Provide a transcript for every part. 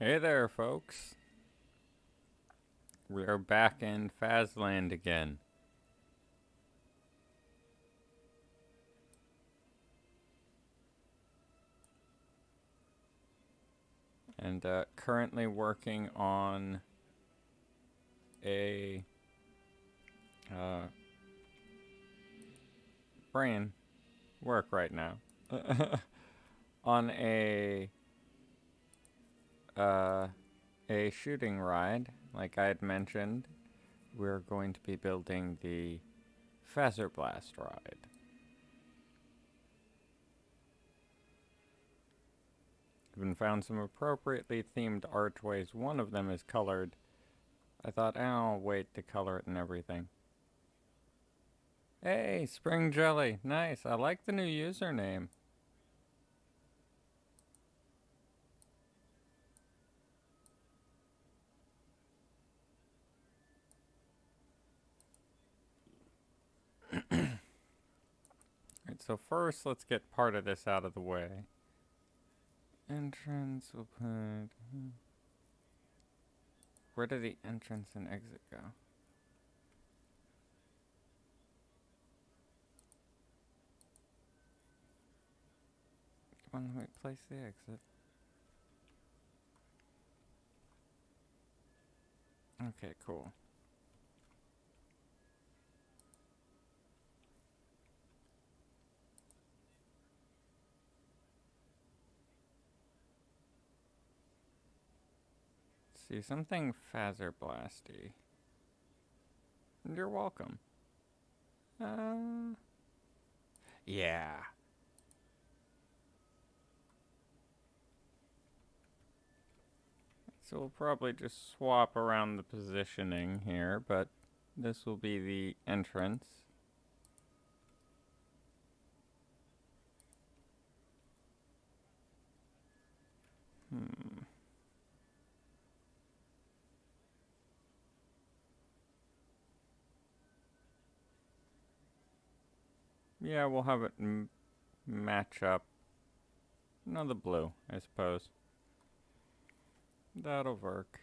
Hey there, folks. We are back in Fazland again. And currently working on a uh, brain work right now. On uh, a shooting ride. Like I had mentioned, we're going to be building the Phaser Blast ride. Even found some appropriately themed archways. One of them is colored. I thought, I'll wait to color it and everything. Hey, Spring Jelly. Nice. I like the new username. Alright, so first let's get part of this out of the way. Entrance, we'll put... Where do the entrance and exit go? Come on, wait, place the exit. Okay, cool. See, something Phaser Blasty. You're welcome. Yeah. So we'll probably just swap around the positioning here, but this will be the entrance. Yeah, we'll have it match up. No, the blue, I suppose. That'll work.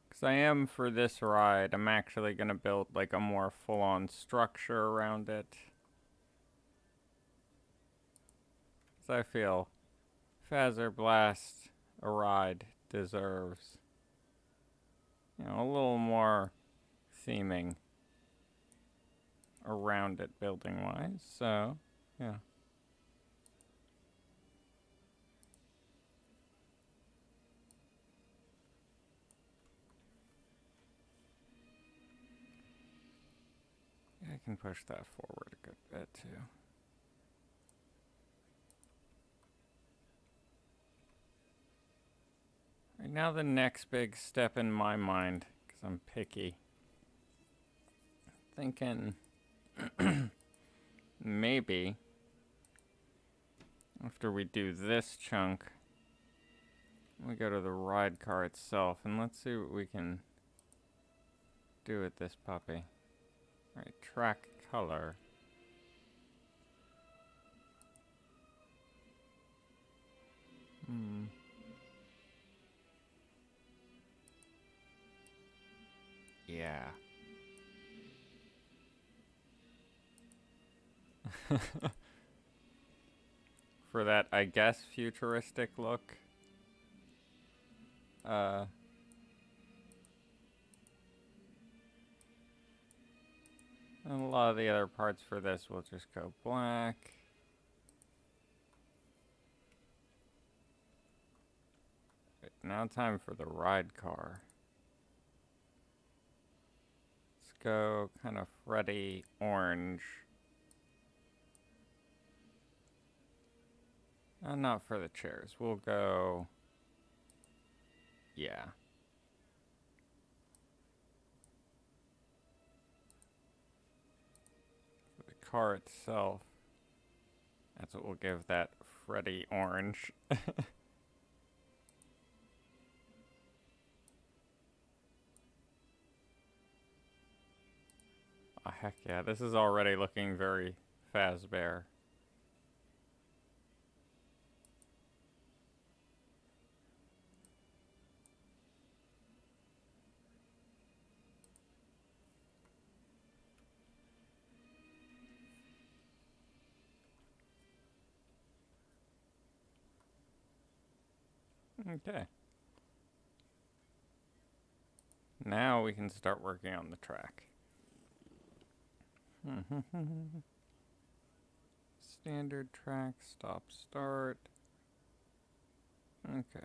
Because I am, for this ride, I'm actually going to build like a more full-on structure around it. Because I feel Phaser Blast, a ride, deserves, you know, a little more theming around it building-wise. So, yeah. I can push that forward a good bit too. Right now, the next big step in my mind, because I'm picky, thinking maybe after we do this chunk, we go to the ride car itself, and let's see what we can do with this puppy. Alright, track color. Yeah. For that, I guess, futuristic look. And a lot of the other parts for this will just go black. Right, now time for the ride car. Let's go kind of Freddy orange. Not for the chairs. We'll go... Yeah. For the car itself, that's what we'll give that Freddy orange. Oh, heck yeah, this is already looking very Fazbear. Okay. Now we can start working on the track. Standard track, stop, start. Okay.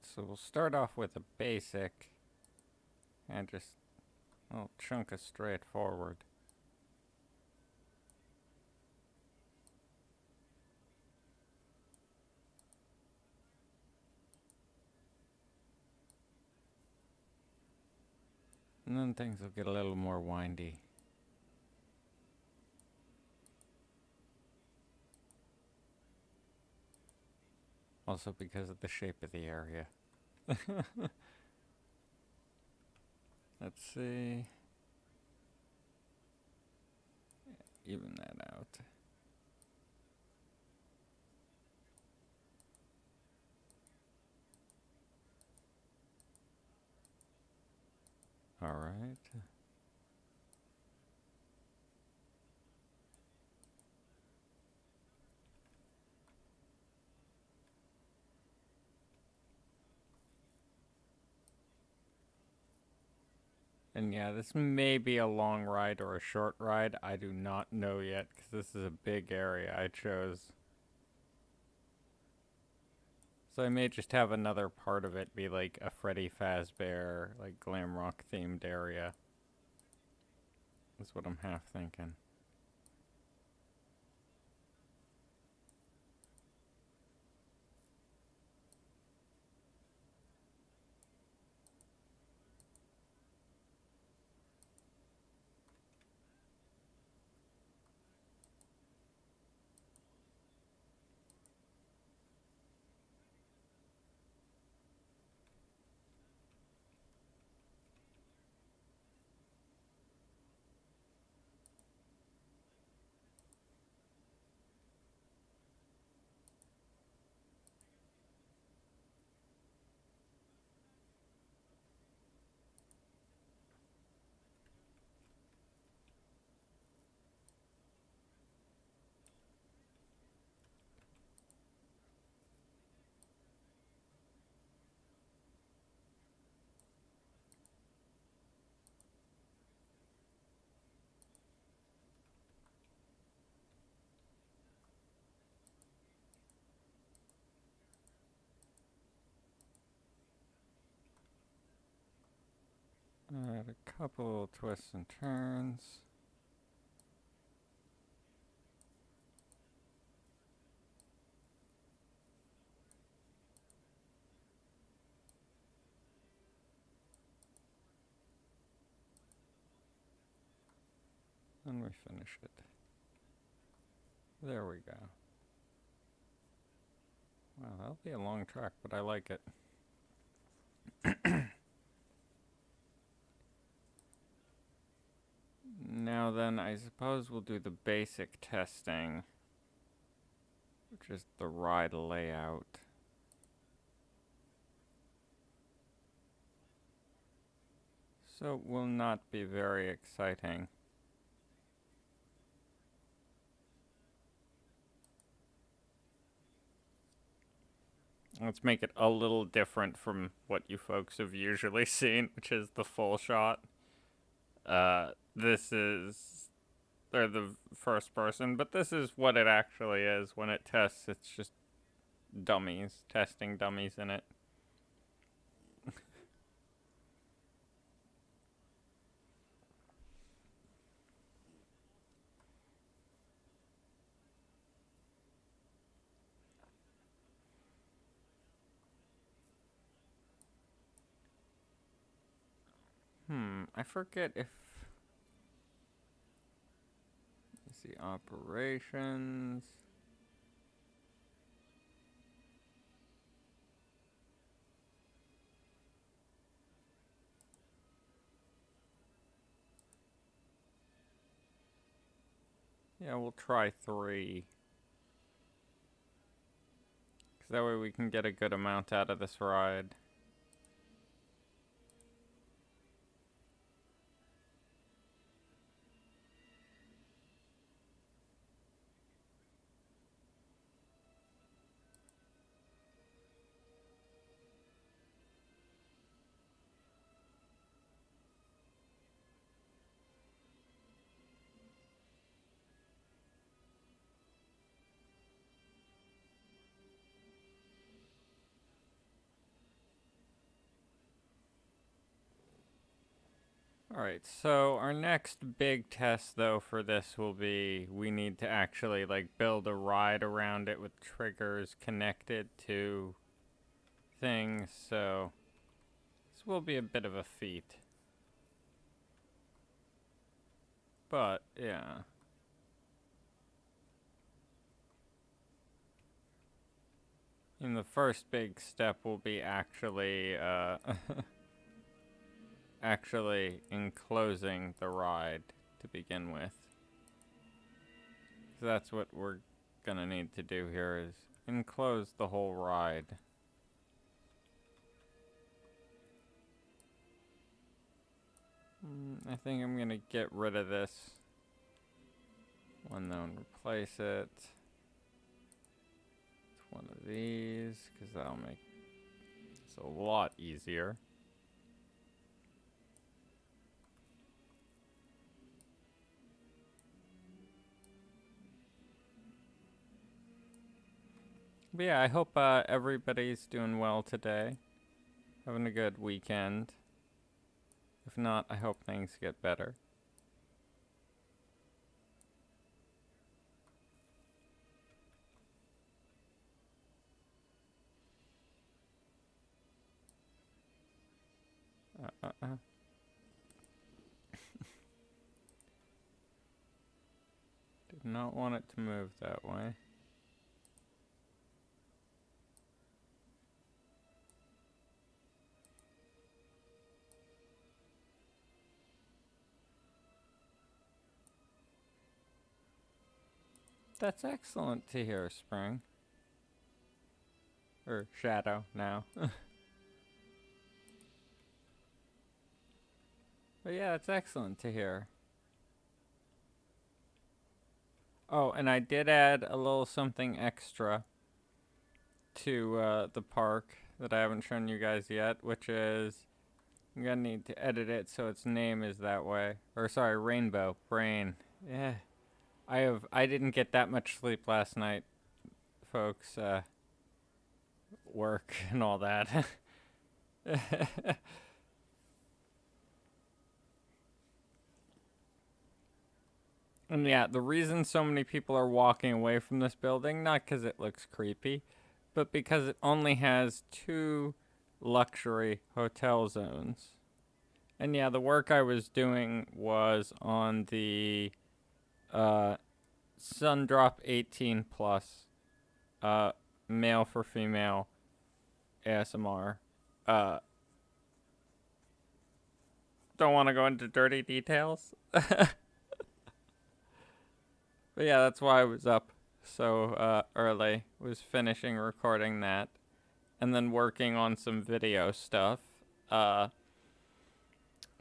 So we'll start off with a basic and just a little chunk of straightforward. And then things will get a little more windy. Also because of the shape of the area. Let's see. Even that out. Alright. And yeah, this may be a long ride or a short ride. I do not know yet, because this is a big area I chose. So I may just have another part of it be like a Freddy Fazbear, like glam rock themed area. That's what I'm half thinking. Add a couple twists and turns. And we finish it. There we go. Wow, that'll be a long track, but I like it. Now then, I suppose we'll do the basic testing, which is the ride layout. So it will not be very exciting. Let's make it a little different from what you folks have usually seen, which is the full shot. This is, or the first person, but this is what it actually is. When it tests, it's just dummies, testing dummies in it. I forget if... Let's see, operations... Yeah, we'll try 3. 'Cause that way we can get a good amount out of this ride. Alright, so our next big test though for this will be we need to actually like build a ride around it with triggers connected to things, so this will be a bit of a feat. But, yeah. And the first big step will be actually, actually enclosing the ride to begin with. So that's what we're gonna need to do here is enclose the whole ride. I think I'm gonna get rid of this one though and replace it with one of these, because that'll make it a lot easier. But yeah, I hope everybody's doing well today. Having a good weekend. If not, I hope things get better. Did not want it to move that way. That's excellent to hear, Spring. Or Shadow, now. But yeah, it's excellent to hear. Oh, and I did add a little something extra to the park that I haven't shown you guys yet, which is I'm gonna need to edit it so its name is that way. Or sorry, Rainbow Brain. Yeah. I didn't get that much sleep last night, folks. Work and all that. And yeah, the reason so many people are walking away from this building, not because it looks creepy, but because it only has 2 luxury hotel zones. And yeah, the work I was doing was on the Sundrop 18 plus, male for female ASMR. Don't want to go into dirty details. But yeah, that's why I was up so early. Was finishing recording that. And then working on some video stuff.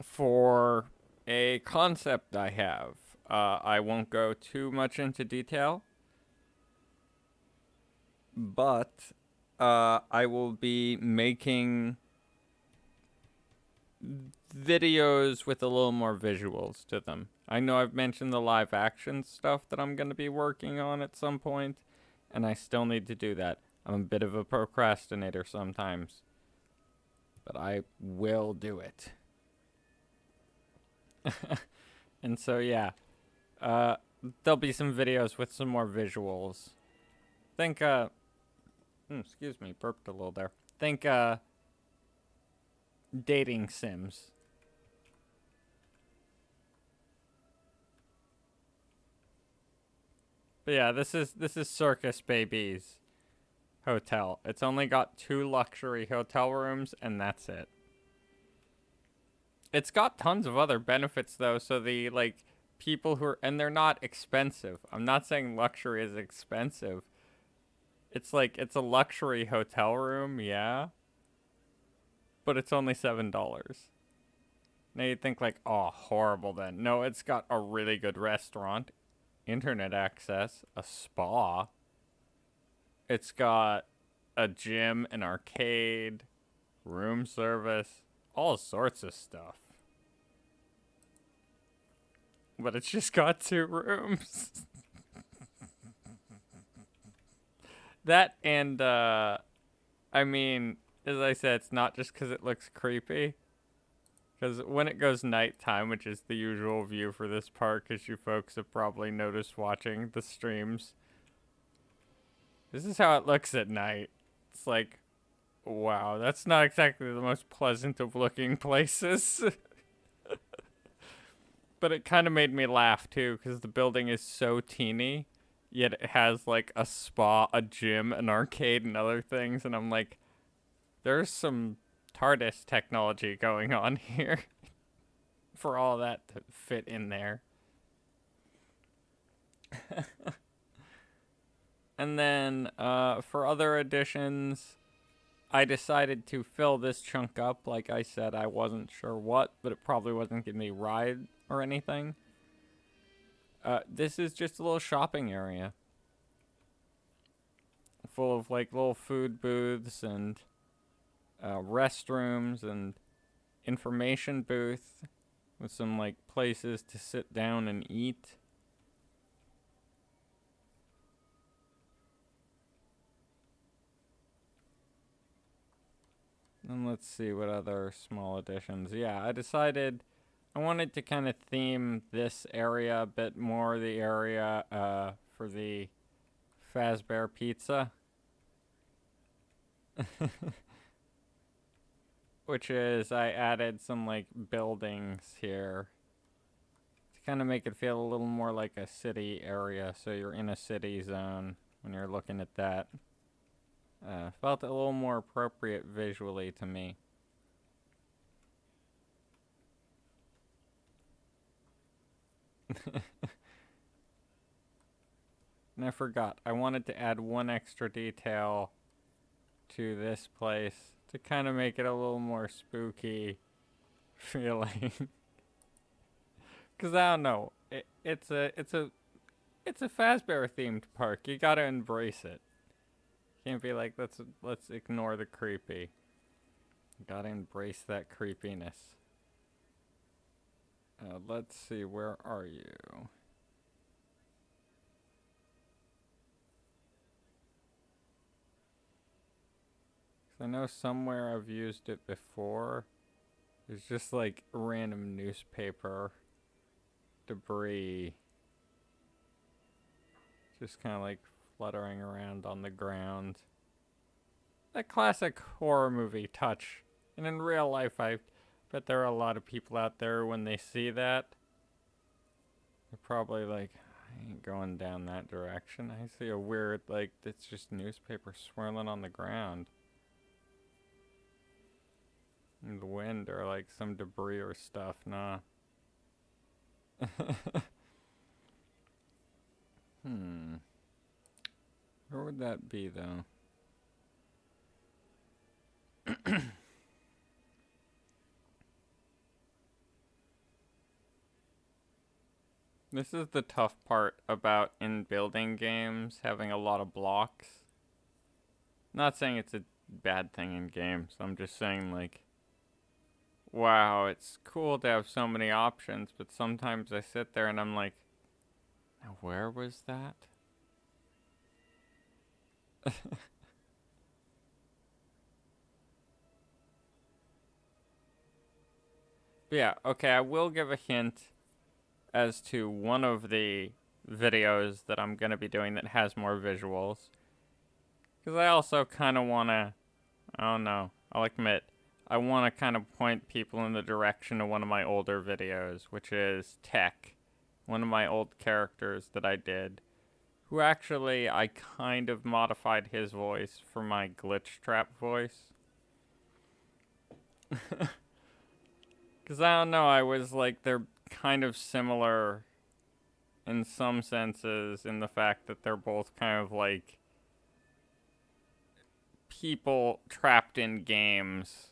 For a concept I have. I won't go too much into detail. But I will be making videos with a little more visuals to them. I know I've mentioned the live action stuff that I'm going to be working on at some point, and I still need to do that. I'm a bit of a procrastinator sometimes, but I will do it. And so, yeah, there'll be some videos with some more visuals. Think, excuse me, burped a little there. Think, dating sims. But yeah, this is Circus Baby's hotel. It's only got 2 luxury hotel rooms, and that's it. It's got tons of other benefits, though, so the, like, people who are... And they're not expensive. I'm not saying luxury is expensive. It's like, it's a luxury hotel room, yeah, but it's only $7. Now you'd think like, oh, horrible then. No, it's got a really good restaurant, internet access, a spa. It's got a gym, an arcade, room service, all sorts of stuff. But it's just got 2 rooms. That and, I mean, as I said, it's not just because it looks creepy. Because when it goes nighttime, which is the usual view for this park, as you folks have probably noticed watching the streams, this is how it looks at night. It's like, wow, that's not exactly the most pleasant of looking places. But it kind of made me laugh too, because the building is so teeny, yet it has like a spa, a gym, an arcade, and other things. And I'm like, there's some TARDIS technology going on here for all that to fit in there. And then for other additions, I decided to fill this chunk up. Like I said, I wasn't sure what, but it probably wasn't going to be ride or anything. This is just a little shopping area full of like little food booths and restrooms and information booth with some like places to sit down and eat. And let's see what other small additions. Yeah, I decided I wanted to kind of theme this area a bit more, the area for the Fazbear Pizza. Which is, I added some like buildings here to kind of make it feel a little more like a city area, so you're in a city zone when you're looking at that. Felt a little more appropriate visually to me. And I forgot, I wanted to add one extra detail to this place to kind of make it a little more spooky feeling. Cause I don't know, it's a Fazbear themed park. You gotta embrace it. Can't be like, let's ignore the creepy. Gotta embrace that creepiness. Let's see, where are you? I know somewhere I've used it before. There's just like random newspaper debris. Just kind of like fluttering around on the ground. That classic horror movie touch. And in real life, I bet there are a lot of people out there when they see that, they're probably like, I ain't going down that direction. I see a weird, like, it's just newspaper swirling on the ground. In the wind or like some debris or stuff, nah. Where would that be though? This is the tough part about in building games, having a lot of blocks. Not saying it's a bad thing in games, I'm just saying like, wow, it's cool to have so many options, but sometimes I sit there and I'm like, now where was that? But yeah, okay, I will give a hint as to one of the videos that I'm going to be doing that has more visuals. Because I also kind of want to, I don't know, I'll admit, I want to kind of point people in the direction of one of my older videos, which is Tech, one of my old characters that I did, who actually I kind of modified his voice for my glitch trap voice. Because I don't know, I was like, they're kind of similar in some senses in the fact that they're both kind of like people trapped in games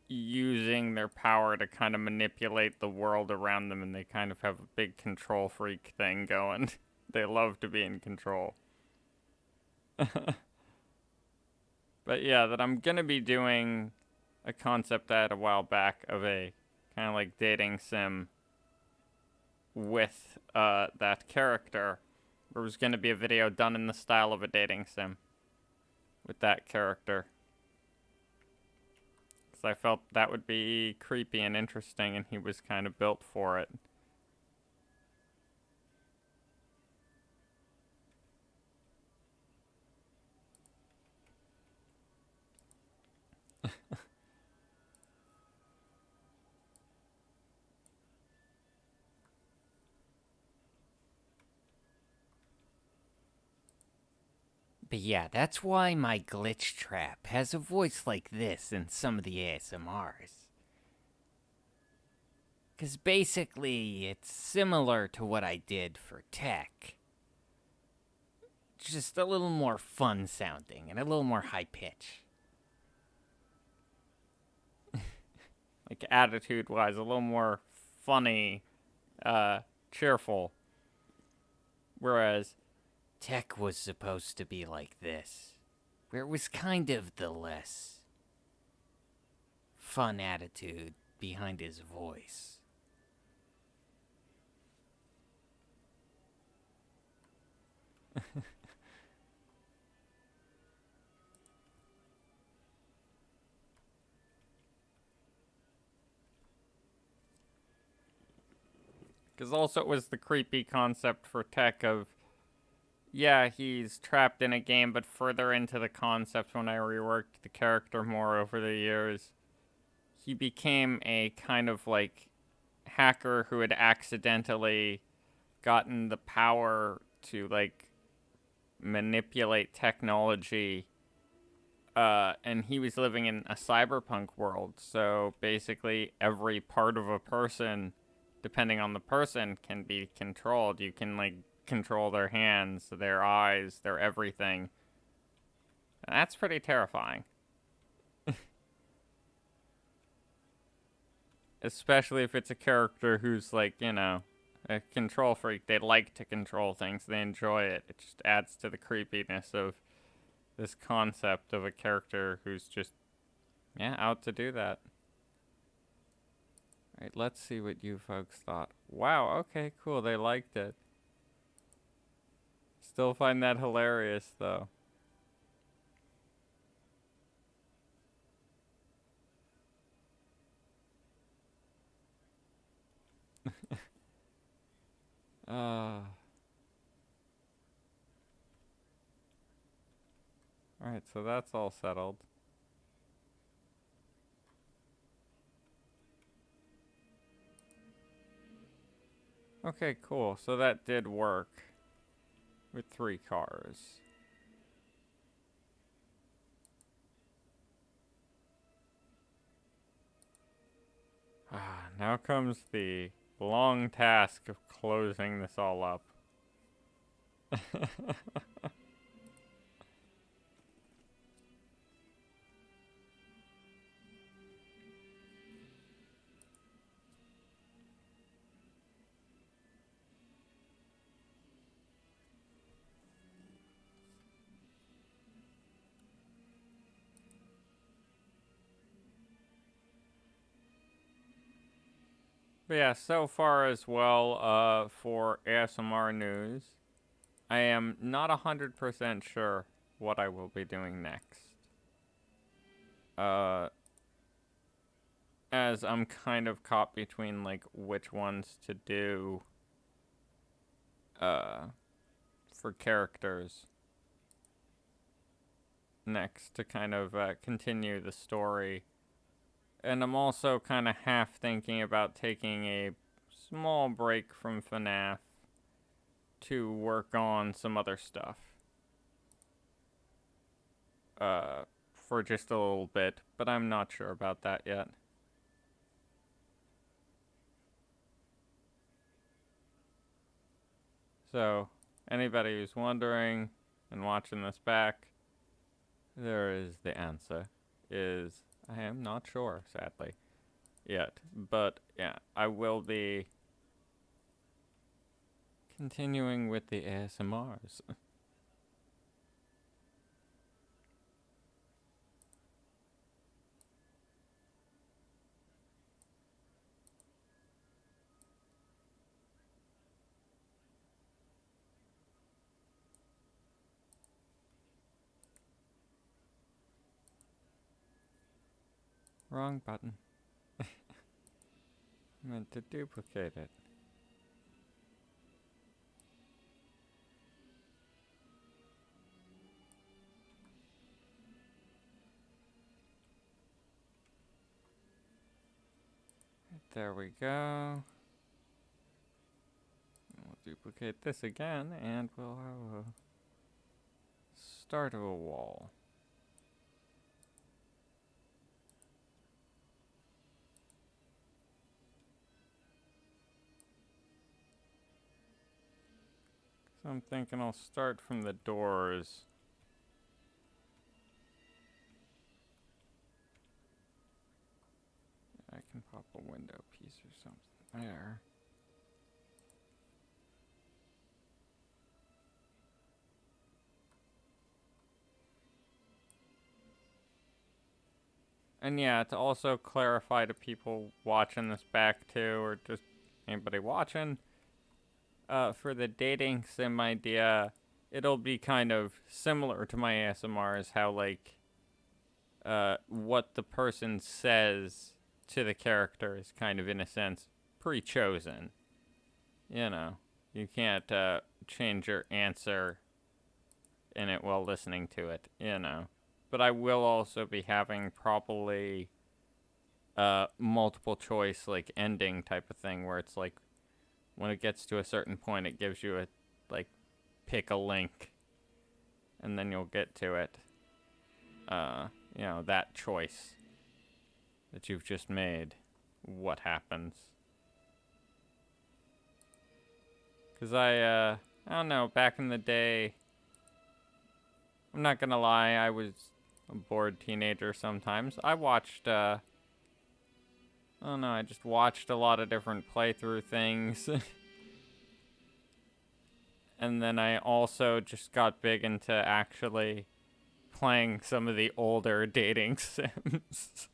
using their power to kind of manipulate the world around them, and they kind of have a big control freak thing going. They love to be in control. But yeah, that I'm gonna be doing a concept I had a while back of a kind of like dating sim with that character. There was gonna be a video done in the style of a dating sim with that character. Because I felt that would be creepy and interesting, and he was kind of built for it. But yeah, that's why my glitch trap has a voice like this in some of the ASMRs. Because basically, it's similar to what I did for tech. Just a little more fun sounding and a little more high pitch. Like attitude-wise, a little more funny, cheerful. Whereas Tech was supposed to be like this, where it was kind of the less fun attitude behind his voice. because also it was the creepy concept for tech of, yeah, he's trapped in a game, but further into the concept when I reworked the character more over the years, he became a kind of like hacker who had accidentally gotten the power to like manipulate technology, and he was living in a cyberpunk world. So basically, every part of a person, depending on the person, can be controlled. You can like control their hands, their eyes, their everything. And that's pretty terrifying. Especially if it's a character who's like, you know, a control freak. They like to control things. They enjoy it. It just adds to the creepiness of this concept of a character who's just, yeah, out to do that. Alright, let's see what you folks thought. Wow, okay, cool. They liked it. Still find that hilarious, though. Alright, so that's all settled. Okay, cool. So that did work with 3 cars. Now comes the long task of closing this all up. But yeah, so far as well, for ASMR news, I am not 100% sure what I will be doing next. Uh, as I'm kind of caught between, like, which ones to do, for characters next to kind of, continue the story. And I'm also kind of half thinking about taking a small break from FNAF to work on some other stuff. For just a little bit, but I'm not sure about that yet. So, anybody who's wondering, and watching this back, there is the answer. I am not sure, sadly, yet. But yeah, I will be continuing with the ASMRs. Wrong button. Meant to duplicate it. There we go. We'll duplicate this again, and we'll have a start of a wall. So I'm thinking I'll start from the doors. I can pop a window piece or something there. And yeah, to also clarify to people watching this back too, or just anybody watching, for the dating sim idea, it'll be kind of similar to my ASMRs, how like, what the person says to the character is kind of, in a sense, pre-chosen. You know, you can't, change your answer in it while listening to it, you know. But I will also be having probably, multiple choice, like, ending type of thing, where it's like, when it gets to a certain point, it gives you a, like, pick a link, and then you'll get to it. You know, that choice that you've just made, what happens. Because I don't know, back in the day, I'm not gonna lie, I was a bored teenager sometimes. I watched, I don't know, I just watched a lot of different playthrough things. And then I also just got big into actually playing some of the older dating sims.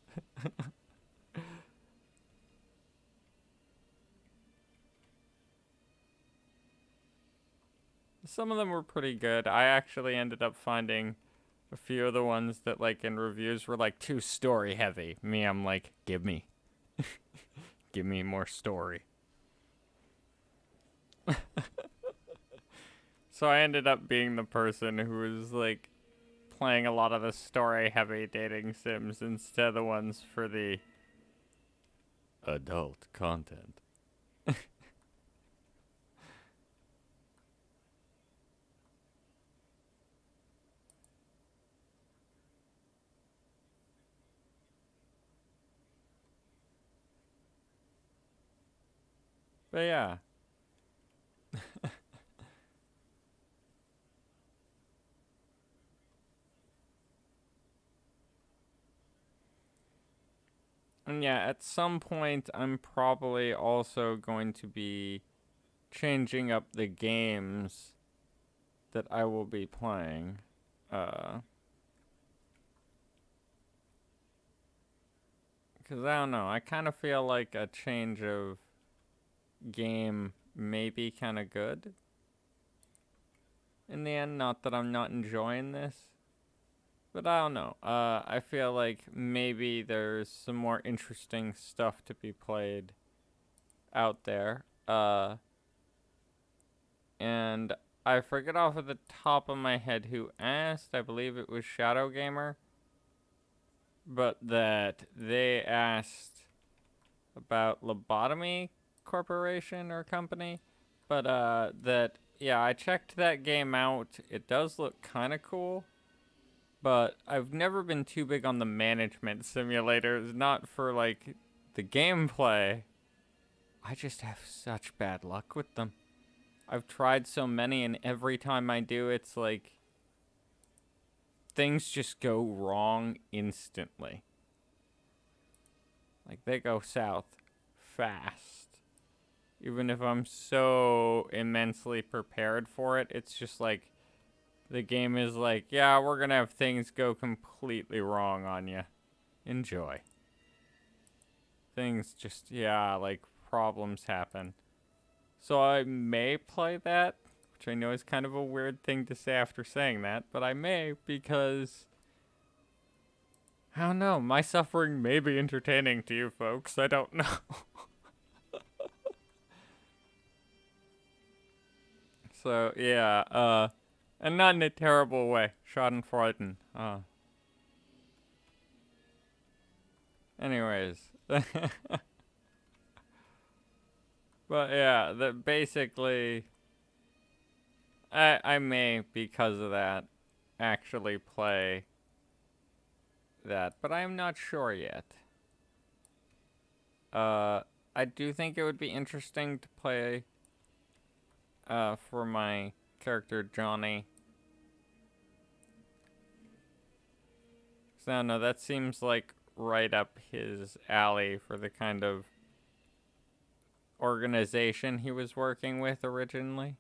Some of them were pretty good. I actually ended up finding a few of the ones that, like, in reviews were, like, too story heavy. Me, I'm like, give me more story. So I ended up being the person who was, like, playing a lot of the story heavy dating sims instead of the ones for the adult content. But yeah. And yeah, at some point, I'm probably also going to be changing up the games that I will be playing. Because I don't know, I kind of feel like a change of game may be kind of good in the end. Not that I'm not enjoying this, but I don't know. I feel like maybe there's some more interesting stuff to be played out there. And I forget off of the top of my head who asked. I believe it was Shadow Gamer. But that they asked about Lobotomy Corporation or company. But that, yeah, I checked that game out. It does look kind of cool. But I've never been too big on the management simulators. Not for, like, the gameplay. I just have such bad luck with them. I've tried so many, and every time I do, it's like things just go wrong instantly. Like, they go south fast. Even if I'm so immensely prepared for it, it's just like, the game is like, yeah, we're gonna have things go completely wrong on you. Enjoy. Things just, yeah, like, problems happen. So I may play that, which I know is kind of a weird thing to say after saying that, but I may because, I don't know, my suffering may be entertaining to you folks. I don't know. So, yeah, and not in a terrible way. Schadenfreude. Anyways. But yeah, that basically, I may, because of that, actually play that, but I am not sure yet. I do think it would be interesting to play, for my character Johnny. So I don't know, that seems like right up his alley for the kind of organization he was working with originally.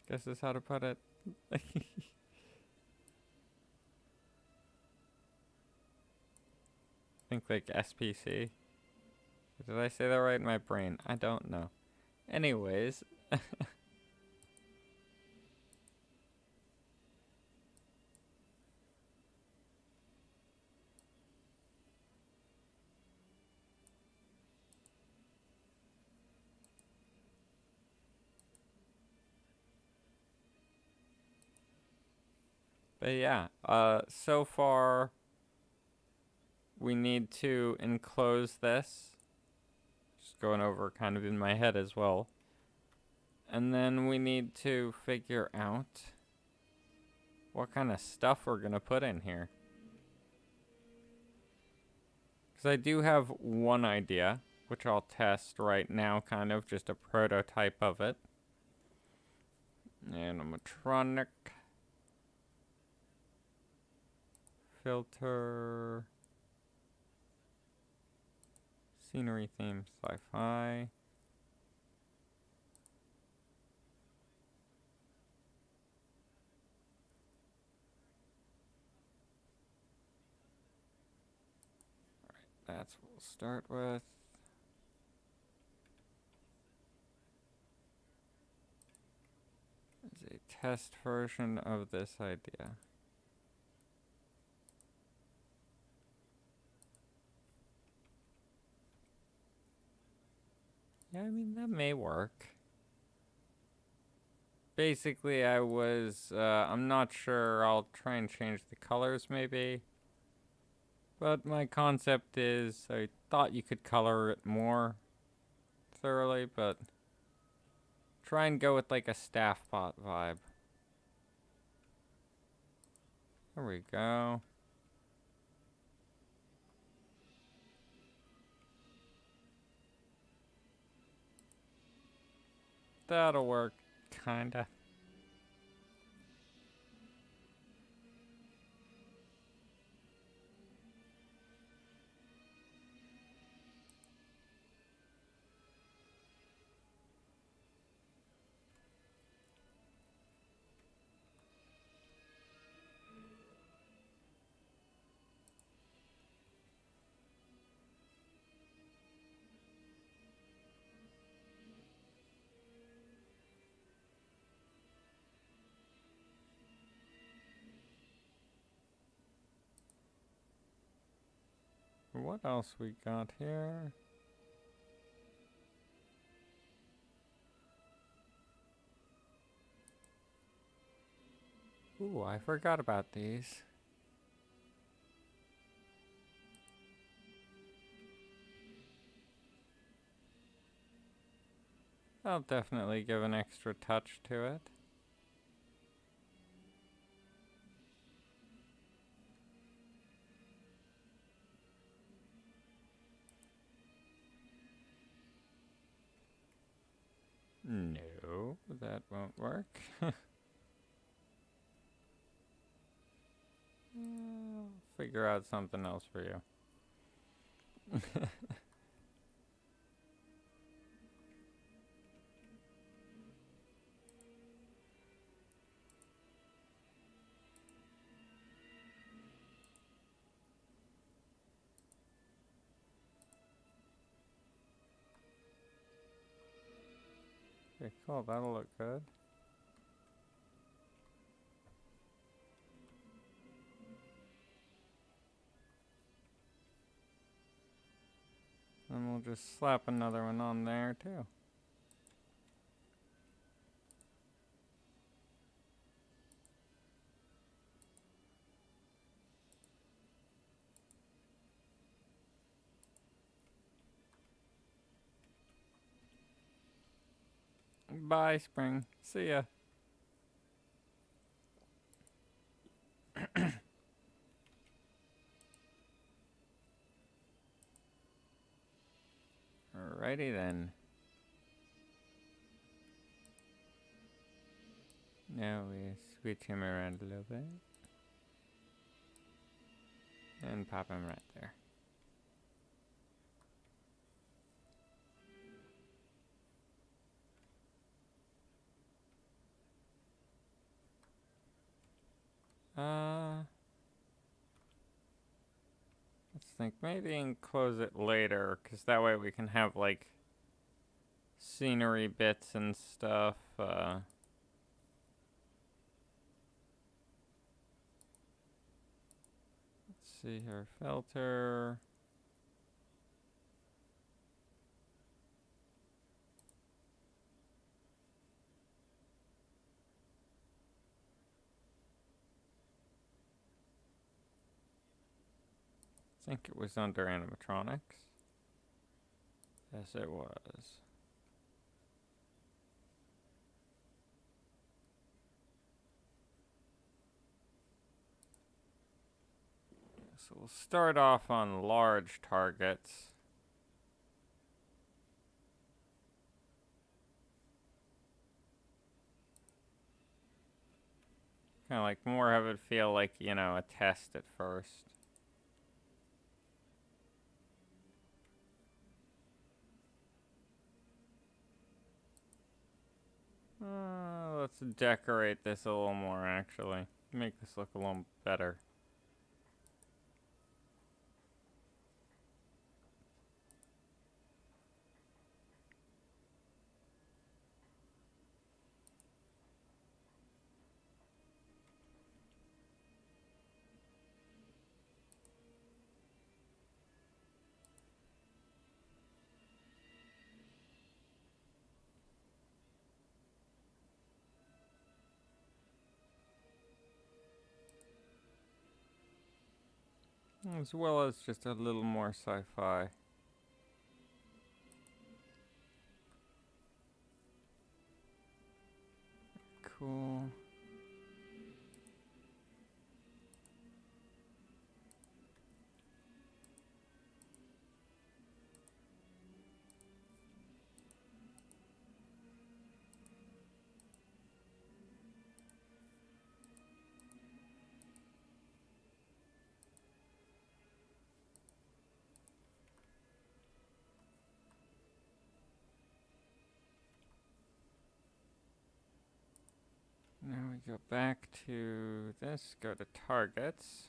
Guess is how to put it. Think like SPC. Did I say that right in my brain? I don't know. Anyways. But yeah, so far we need to enclose this. Just going over kind of in my head as well. And then we need to figure out what kind of stuff we're going to put in here. Because I do have one idea, which I'll test right now, kind of just a prototype of it. Animatronic. Filter. Scenery theme, sci-fi. That's what we'll start with. It's a test version of this idea. Yeah, I mean, that may work. Basically, I'm not sure, I'll try and change the colors maybe. But my concept is, I thought you could color it more thoroughly, but try and go with like a staff pot vibe. There we go. That'll work, kinda. What else we got here? Ooh, I forgot about these. I'll definitely give an extra touch to it. No, that won't work. figure out something else for you. Okay, cool. That'll look good. And we'll just slap another one on there too. Bye, spring. See ya. Alrighty then. Now we switch him around a little bit. And pop him right there. Let's think. Maybe enclose it later, because that way we can have, like, scenery bits and stuff. Let's see here. Filter. I think it was under animatronics. Yes, it was. So we'll start off on large targets. Kind of like more have it feel like, you know, a test at first. Let's decorate this a little more, actually. Make this look a little better. As well as just a little more sci-fi. Cool. Now we go back to this, go to targets.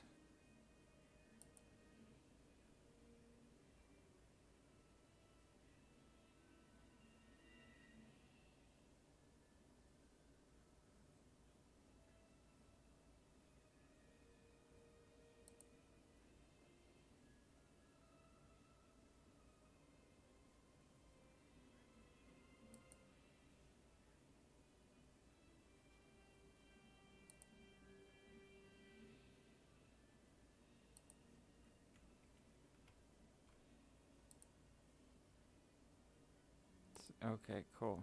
Okay, cool.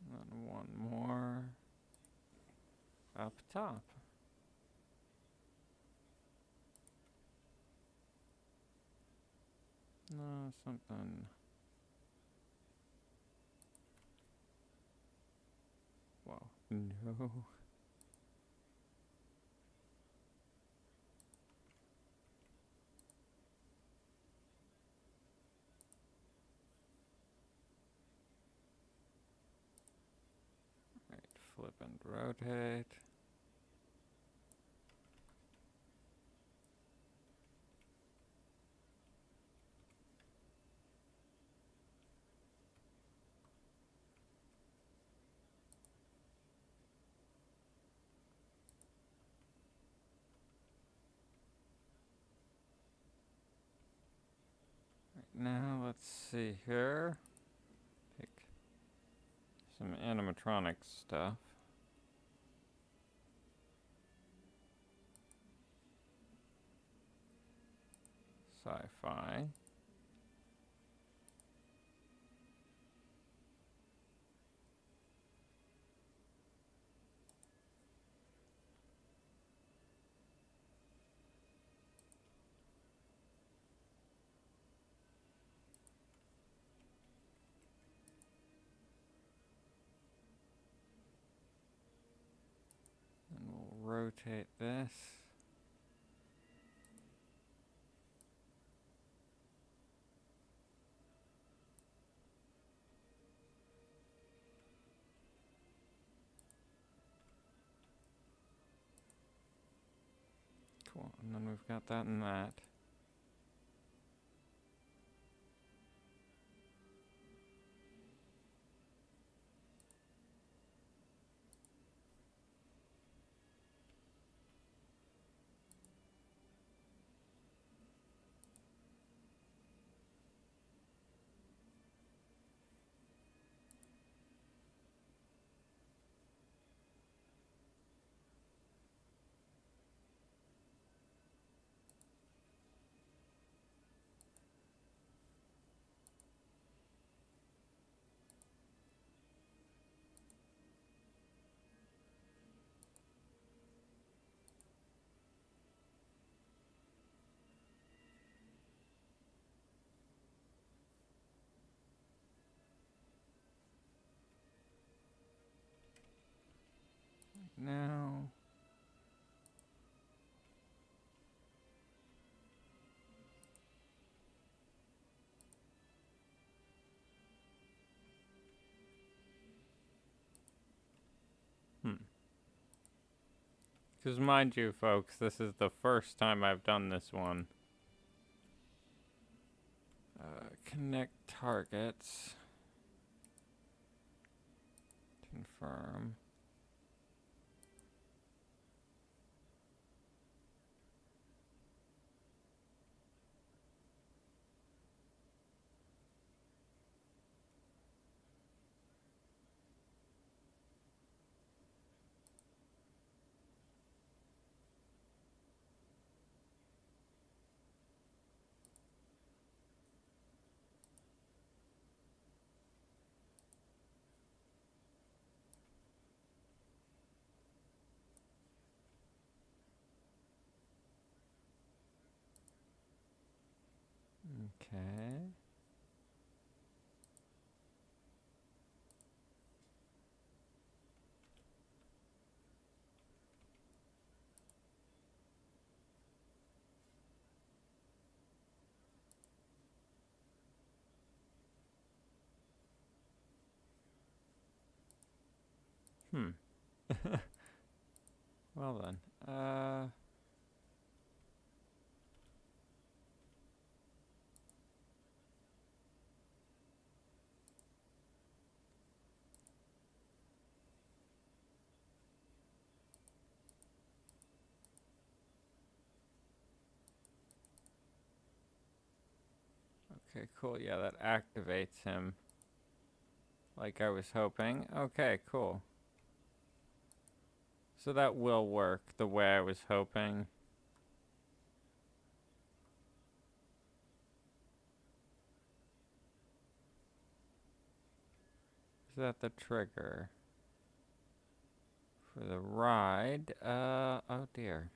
And one more. up top. No, something. Whoa. No. Right, flip and rotate. Now let's see here. Pick some animatronic stuff. Sci-fi. And we'll rotate this. Cool, and then we've got that and that. Now, because mind you, folks, this is the first time I've done this one. Connect targets. Confirm. Okay. Well then. Okay, cool. Yeah, that activates him. Like I was hoping. Okay, cool. So that will work the way I was hoping. Is that the trigger? for the ride. Oh dear.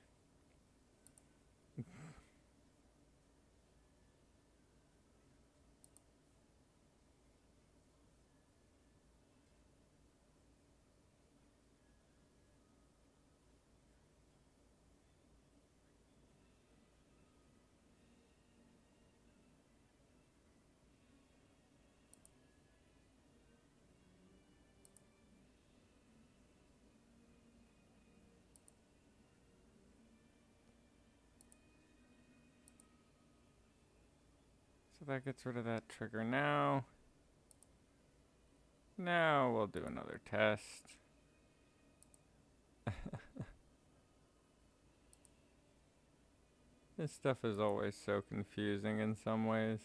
So that gets rid of that trigger now. Now we'll do another test. This stuff is always so confusing in some ways.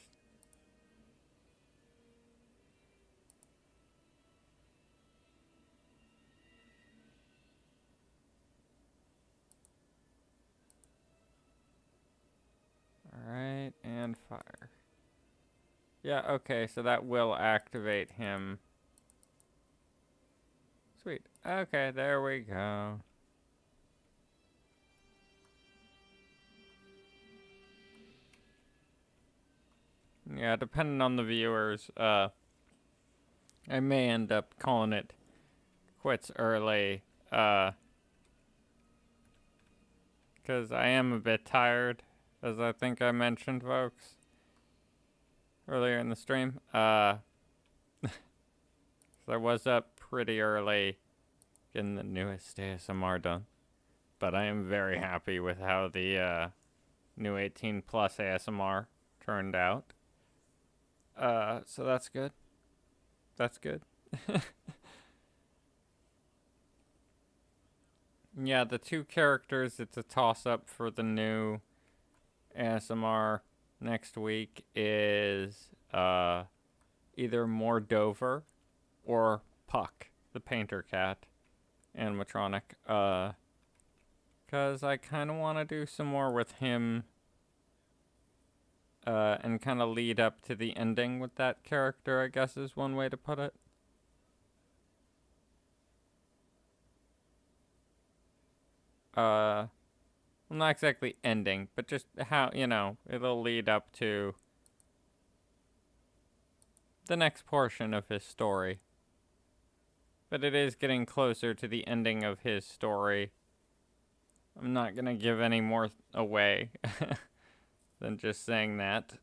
Alright, and fire. Yeah, okay, so that will activate him. Sweet. Okay, there we go. Yeah, depending on the viewers, I may end up calling it quits early, because I am a bit tired, as I think I mentioned, folks, earlier in the stream. So I was up pretty early getting the newest ASMR done, but I am very happy with how the new 18 plus ASMR turned out. So that's good. That's good. Yeah, the two characters, it's a toss-up for the new ASMR next week is either Mordover or Puck, the painter cat, animatronic. Because I kind of want to do some more with him and kind of lead up to the ending with that character, I guess is one way to put it. Well, not exactly ending, but just how, you know, it'll lead up to the next portion of his story. But it is getting closer to the ending of his story. I'm not gonna give any more away than just saying that.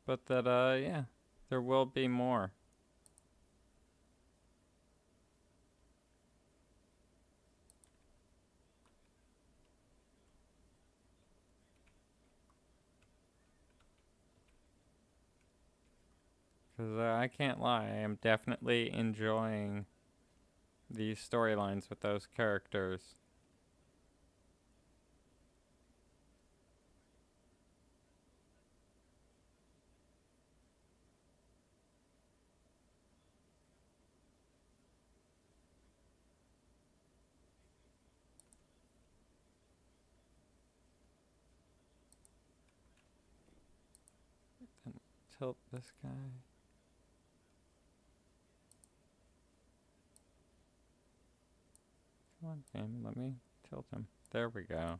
But that, yeah, there will be more. Because I can't lie, I am definitely enjoying these storylines with those characters. And tilt this guy. Come on, game, let me tilt him. There we go.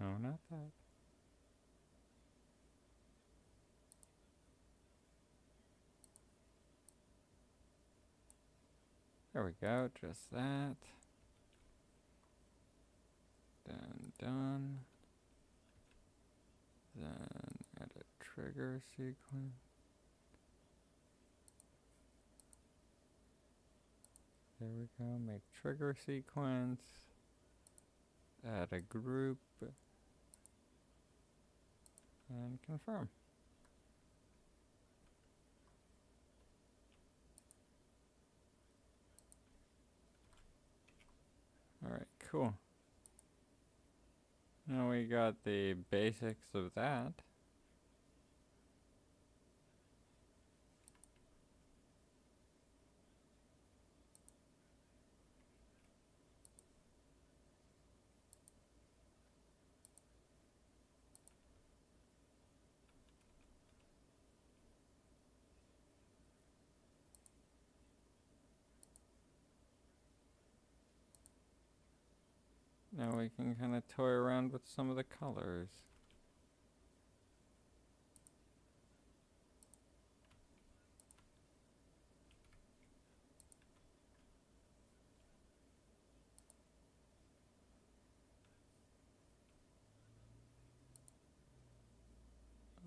No, not that. There we go, just that. Done. Then add a trigger sequence. There we go, make trigger sequence. Add a group. And confirm. Alright, cool. Now we got the basics of that. Now we can kind of toy around with some of the colors.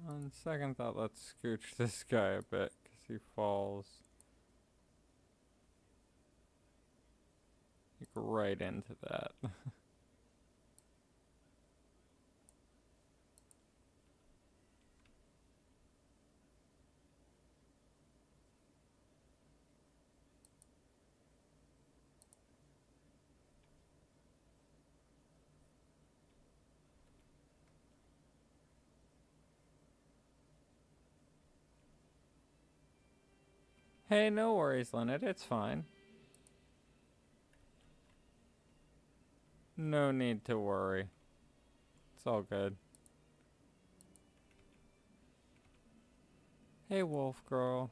On second thought, let's scooch this guy a bit, because he falls like right into that. Hey, no worries, Leonard, it's fine. No need to worry. It's all good. Hey, wolf girl.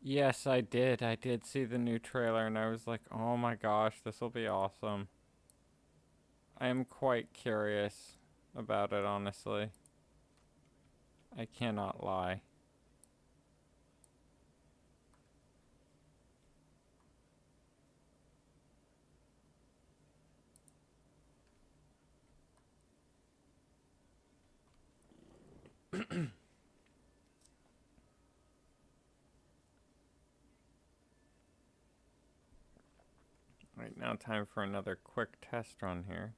Yes, I did. I did see the new trailer and I was like, oh my gosh, this will be awesome. I am quite curious about it, honestly. I cannot lie. Right now, time for another quick test run here.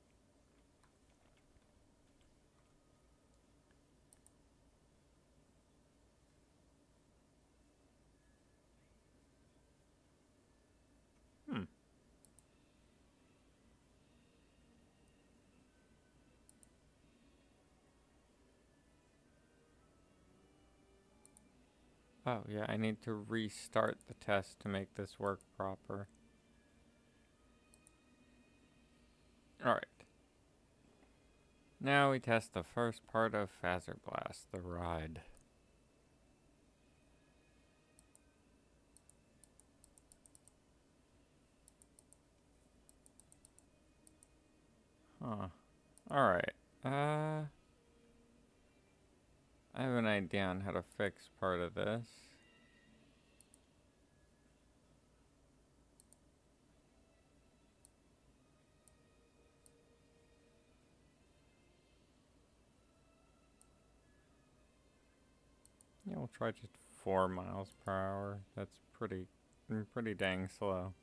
Oh, yeah, I need to restart the test to make this work proper. Alright. Now we test the first part of Fazer Blast, the ride. Huh. Alright. I have an idea on how to fix part of this. Yeah, we'll try just 4 miles per hour. That's pretty dang slow.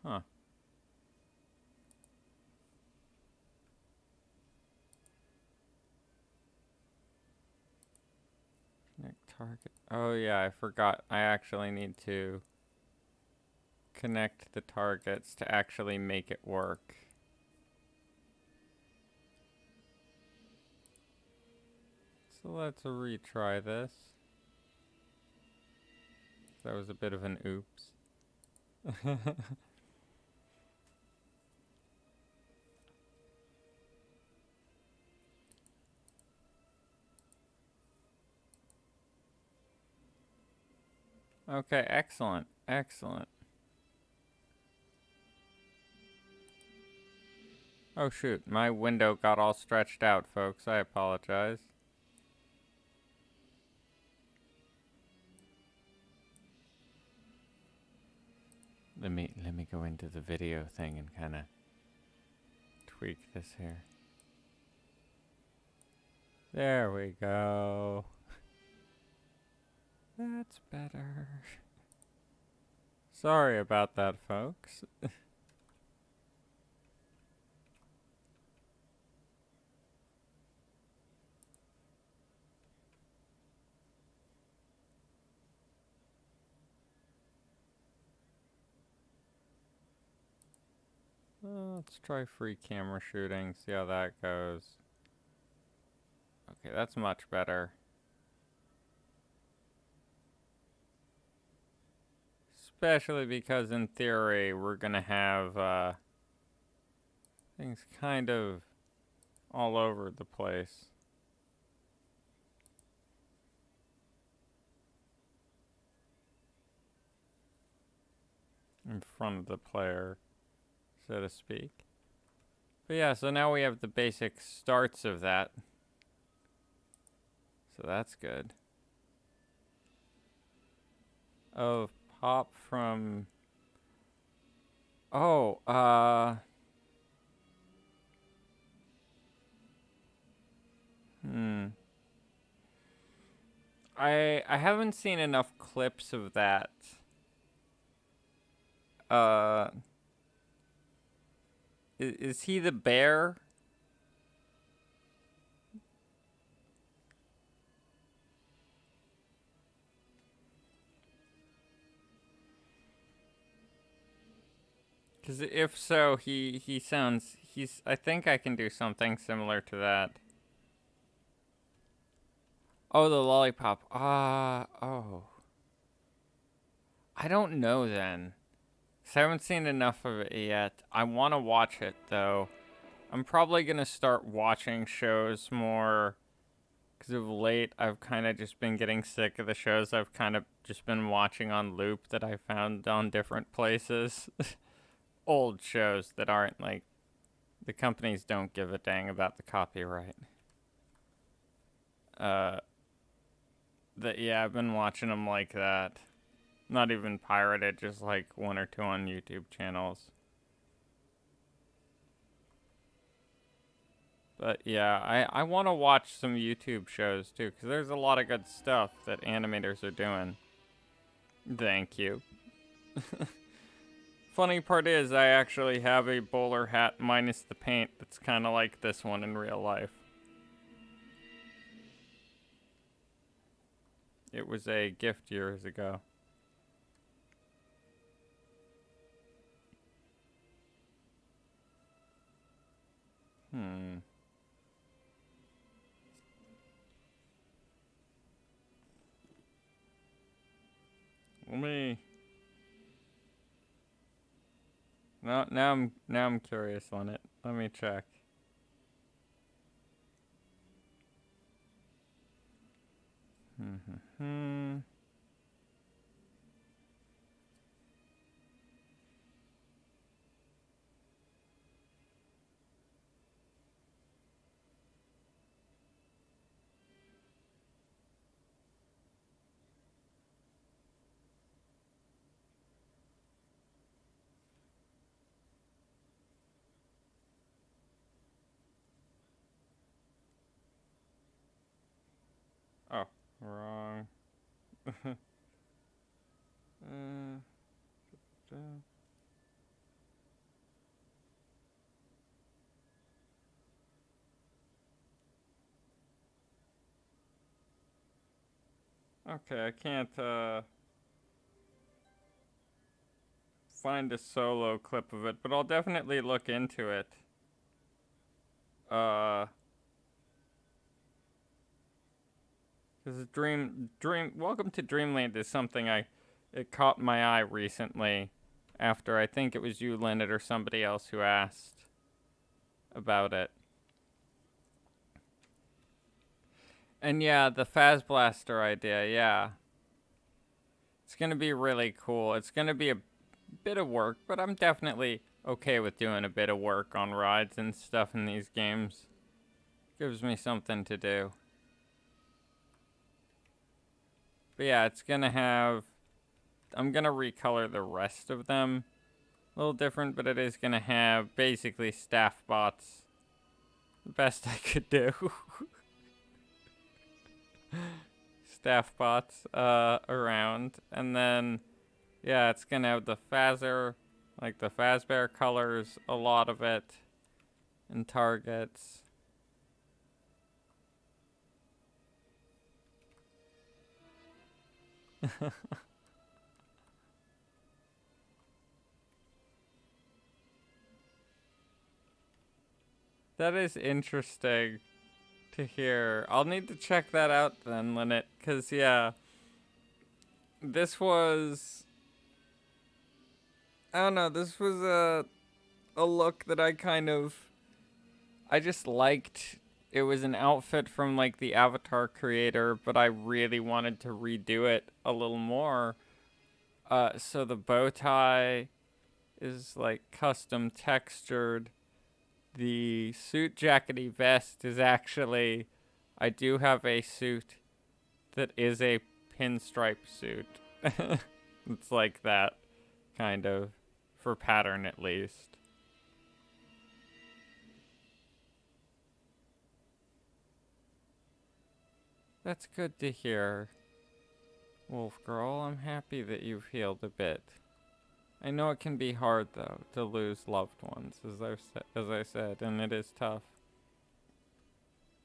Huh. Connect target. Oh yeah, I forgot. I actually need to connect the targets to actually make it work. So let's retry this. That was a bit of an oops. Okay, excellent. Excellent. Oh shoot, my window got all stretched out, folks. I apologize. Let me go into the video thing and kind of tweak this here. There we go. That's better. Sorry about that, folks. Let's try free camera shooting, see how that goes. Okay, that's much better. Especially because in theory we're gonna have things kind of all over the place. In front of the player, so to speak. But yeah, so now we have the basic starts of that. So that's good. Oh, pop from... Oh, I haven't seen enough clips of that. Is he the bear? Because if so, he sounds... I think I can do something similar to that. Oh, the lollipop. Oh. I don't know then. 'Cause I haven't seen enough of it yet. I want to watch it, though. I'm probably going to start watching shows more. Because of late, I've kind of just been getting sick of the shows I've kind of just been watching on loop that I found on different places. Old shows that aren't like... The companies don't give a dang about the copyright. Yeah, I've been watching them like that. Not even pirated, just like one or two on YouTube channels. But yeah, I want to watch some YouTube shows too, because there's a lot of good stuff that animators are doing. Thank you. Funny part is, I actually have a bowler hat minus the paint that's kind of like this one in real life. It was a gift years ago. Let me... Now I'm curious on it. Let me check. Oh, wrong. Okay, I can't find a solo clip of it, but I'll definitely look into it. Because Welcome to Dreamland is something it caught my eye recently after I think it was you, Leonard, or somebody else who asked about it. And yeah, the Phaz Blaster idea, yeah. It's gonna be really cool. It's gonna be a bit of work, but I'm definitely okay with doing a bit of work on rides and stuff in these games. Gives me something to do. But yeah, it's gonna have... I'm gonna recolor the rest of them a little different, but it is gonna have basically staff bots. The best I could do. staff bots around, and then yeah, it's gonna have the Fazzer, like the Fazbear colors, a lot of it, and targets. That is interesting to hear. I'll need to check that out then, Lynette, because yeah, this was, I don't know, this was a look that I just liked. It was an outfit from like the Avatar creator, but I really wanted to redo it a little more. So the bow tie is like custom textured. The suit jackety vest is actually, I do have a suit that is a pinstripe suit. It's like that, kind of, for pattern at least. That's good to hear, Wolf Girl. I'm happy that you've healed a bit. I know it can be hard, though, to lose loved ones, as I said, and it is tough.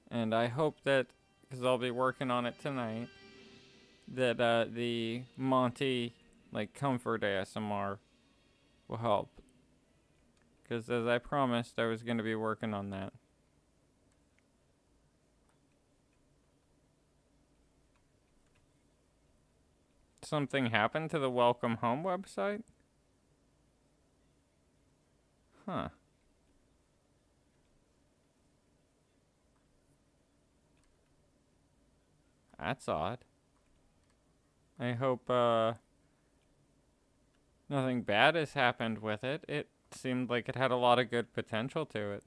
And I hope that, because I'll be working on it tonight, that the Monty, like, comfort ASMR will help. Because as I promised, I was going to be working on that. Something happened to the Welcome Home website? Huh. That's odd. I hope, nothing bad has happened with it. It seemed like it had a lot of good potential to it.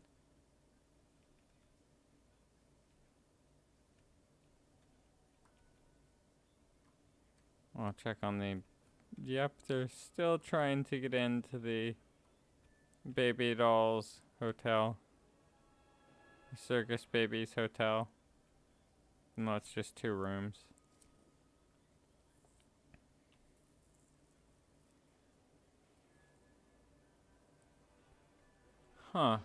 I'll check on the... Yep, they're still trying to get into the Baby Dolls Hotel. The Circus Babies Hotel. No, it's just 2 rooms. Huh.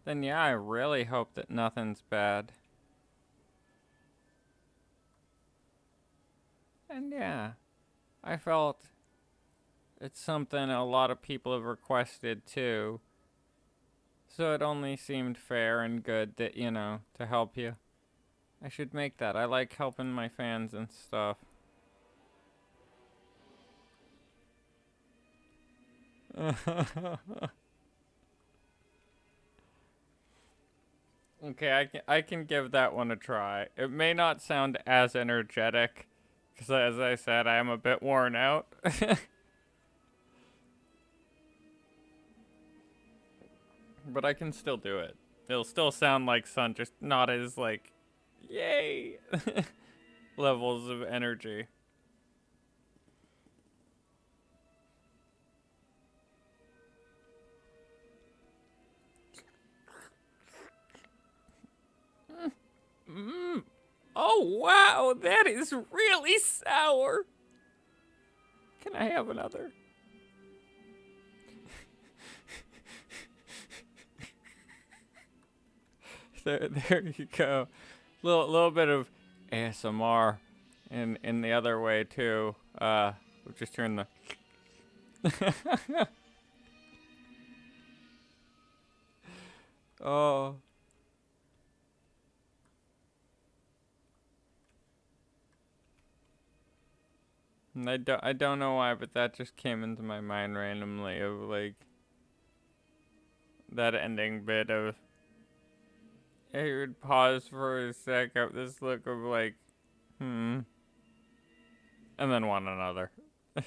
Then yeah, I really hope that nothing's bad. And yeah, I felt it's something a lot of people have requested too. So it only seemed fair and good that, you know, to help you. I should make that. I like helping my fans and stuff. Okay, I can give that one a try. It may not sound as energetic, because as I said, I am a bit worn out. But I can still do it. It'll still sound like Sun, just not as, like, yay, levels of energy. Oh, wow, that is really sour. Can I have another? There you go. Little bit of ASMR in the other way too. We'll just turn the oh. And I don't know why, but that just came into my mind randomly of like that ending bit of I would pause for a sec at this look of like, and then one another. I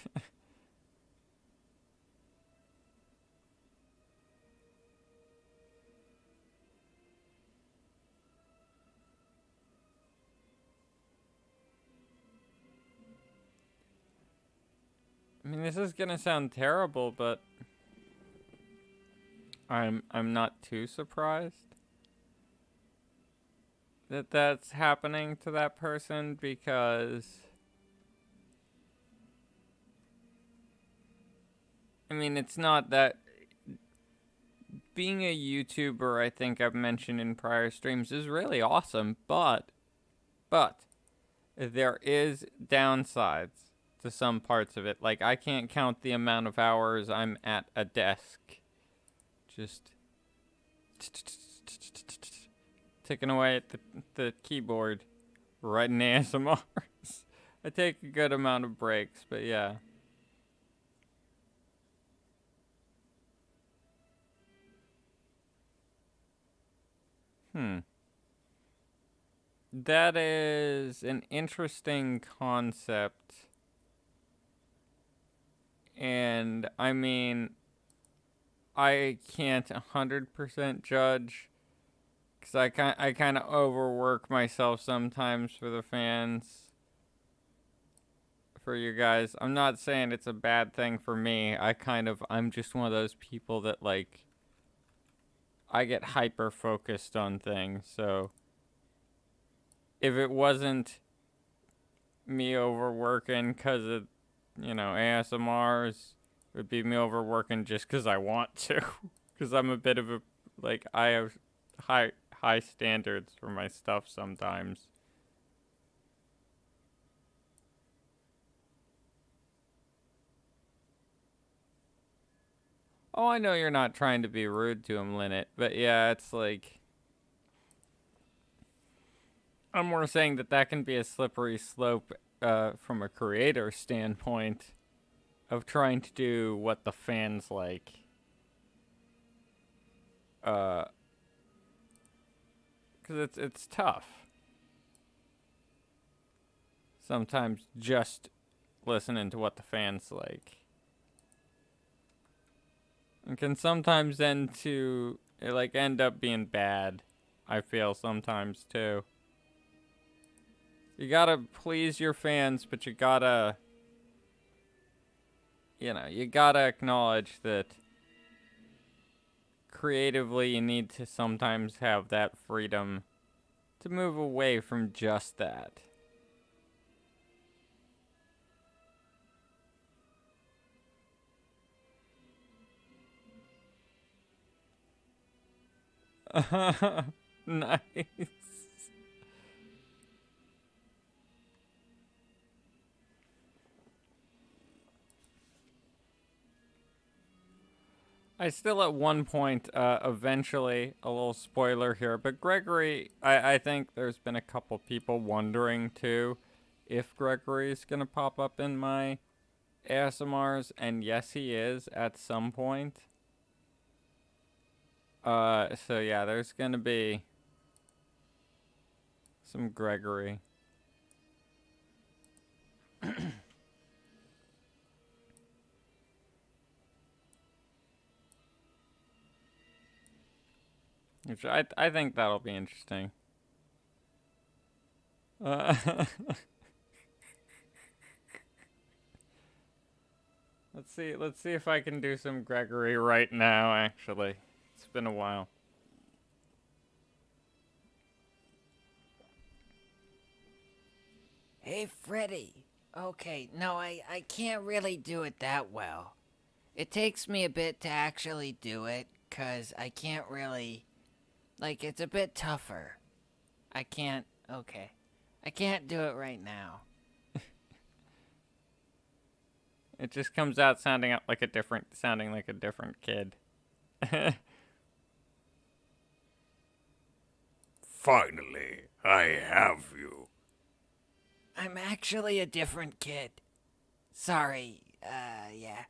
mean, this is gonna sound terrible, but I'm not too surprised. that that's happening to that person, because I mean, it's not that being a YouTuber, I think I've mentioned in prior streams, is really awesome, but there is downsides to some parts of it. Like, I can't count the amount of hours I'm at a desk just ticking away at the keyboard writing ASMRs. I take a good amount of breaks, but yeah. That is an interesting concept. And I mean, I can't 100% judge, because I kind of overwork myself sometimes for the fans, for you guys. I'm not saying it's a bad thing for me. I'm just one of those people that, like, I get hyper focused on things. So if it wasn't me overworking because of, ASMRs, it would be me overworking just because I want to. Because I'm a bit of a, like, I have high standards for my stuff sometimes. Oh, I know you're not trying to be rude to him, Lynette, but yeah, it's like, I'm more saying that can be a slippery slope from a creator standpoint of trying to do what the fans like. Because it's tough. Sometimes just listening to what the fans like. And can sometimes end up being bad. I feel sometimes too. You gotta please your fans, but you gotta acknowledge that creatively you need to sometimes have that freedom to move away from just that. Nice. I still at one point, eventually, a little spoiler here, but Gregory, I think there's been a couple people wondering too if Gregory's gonna pop up in my ASMRs, and yes, he is at some point. So yeah, there's gonna be some Gregory. Which I think that'll be interesting. Let's see if I can do some Gregory right now, actually. It's been a while. Hey, Freddy. Okay, no, I can't really do it that well. It takes me a bit to actually do it, 'cause I can't really. Like, it's a bit tougher. I can't. Okay. I can't do it right now. It just comes out sounding like a different kid. Finally, I have you. I'm actually a different kid. Sorry, yeah.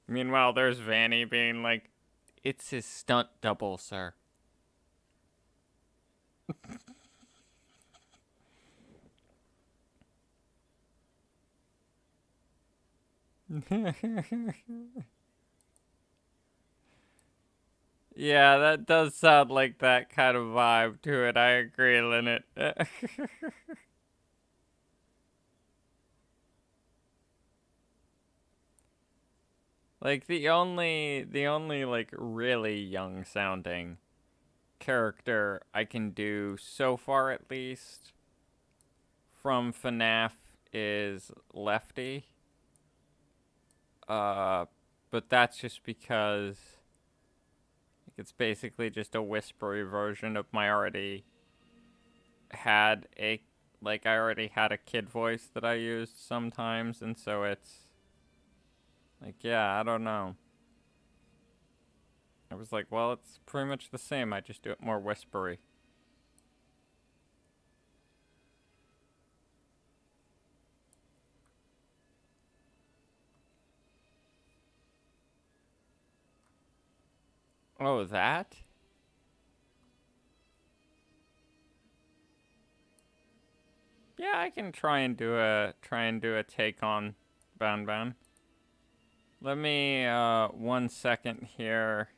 Meanwhile, there's Vanny being like, "It's his stunt double, sir." Yeah, that does sound like that kind of vibe to it. I agree, Lynette. Like the only like really young sounding character I can do so far at least from FNAF is Lefty. But that's just because it's basically just a whispery version of my already had a like I already had a kid voice that I used sometimes, and so it's like, yeah, I don't know. I was like, well, it's pretty much the same. I just do it more whispery. Oh, that? Yeah, I can try and do a take on Bound Bound. Let me 1 second here.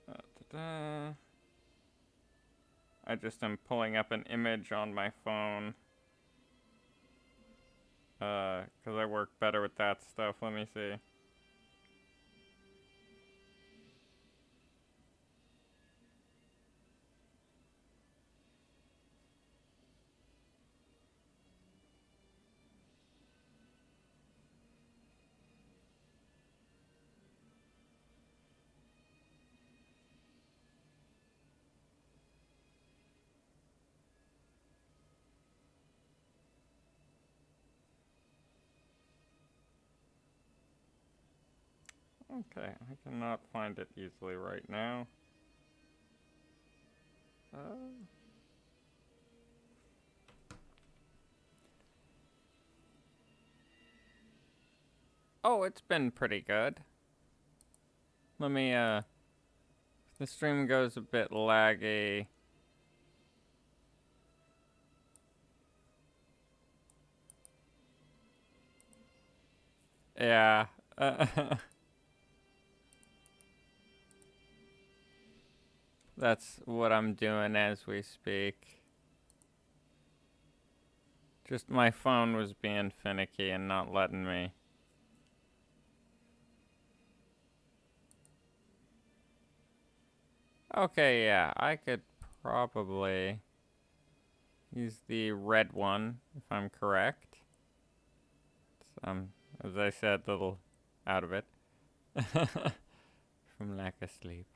Da-da. I just am pulling up an image on my phone. Cause I work better with that stuff. Let me see. Okay, I cannot find it easily right now. Oh, it's been pretty good. Let me, the stream goes a bit laggy. Yeah. That's what I'm doing as we speak. Just my phone was being finicky and not letting me. Okay, yeah, I could probably use the red one if I'm correct. As I said, a little out of it from lack of sleep.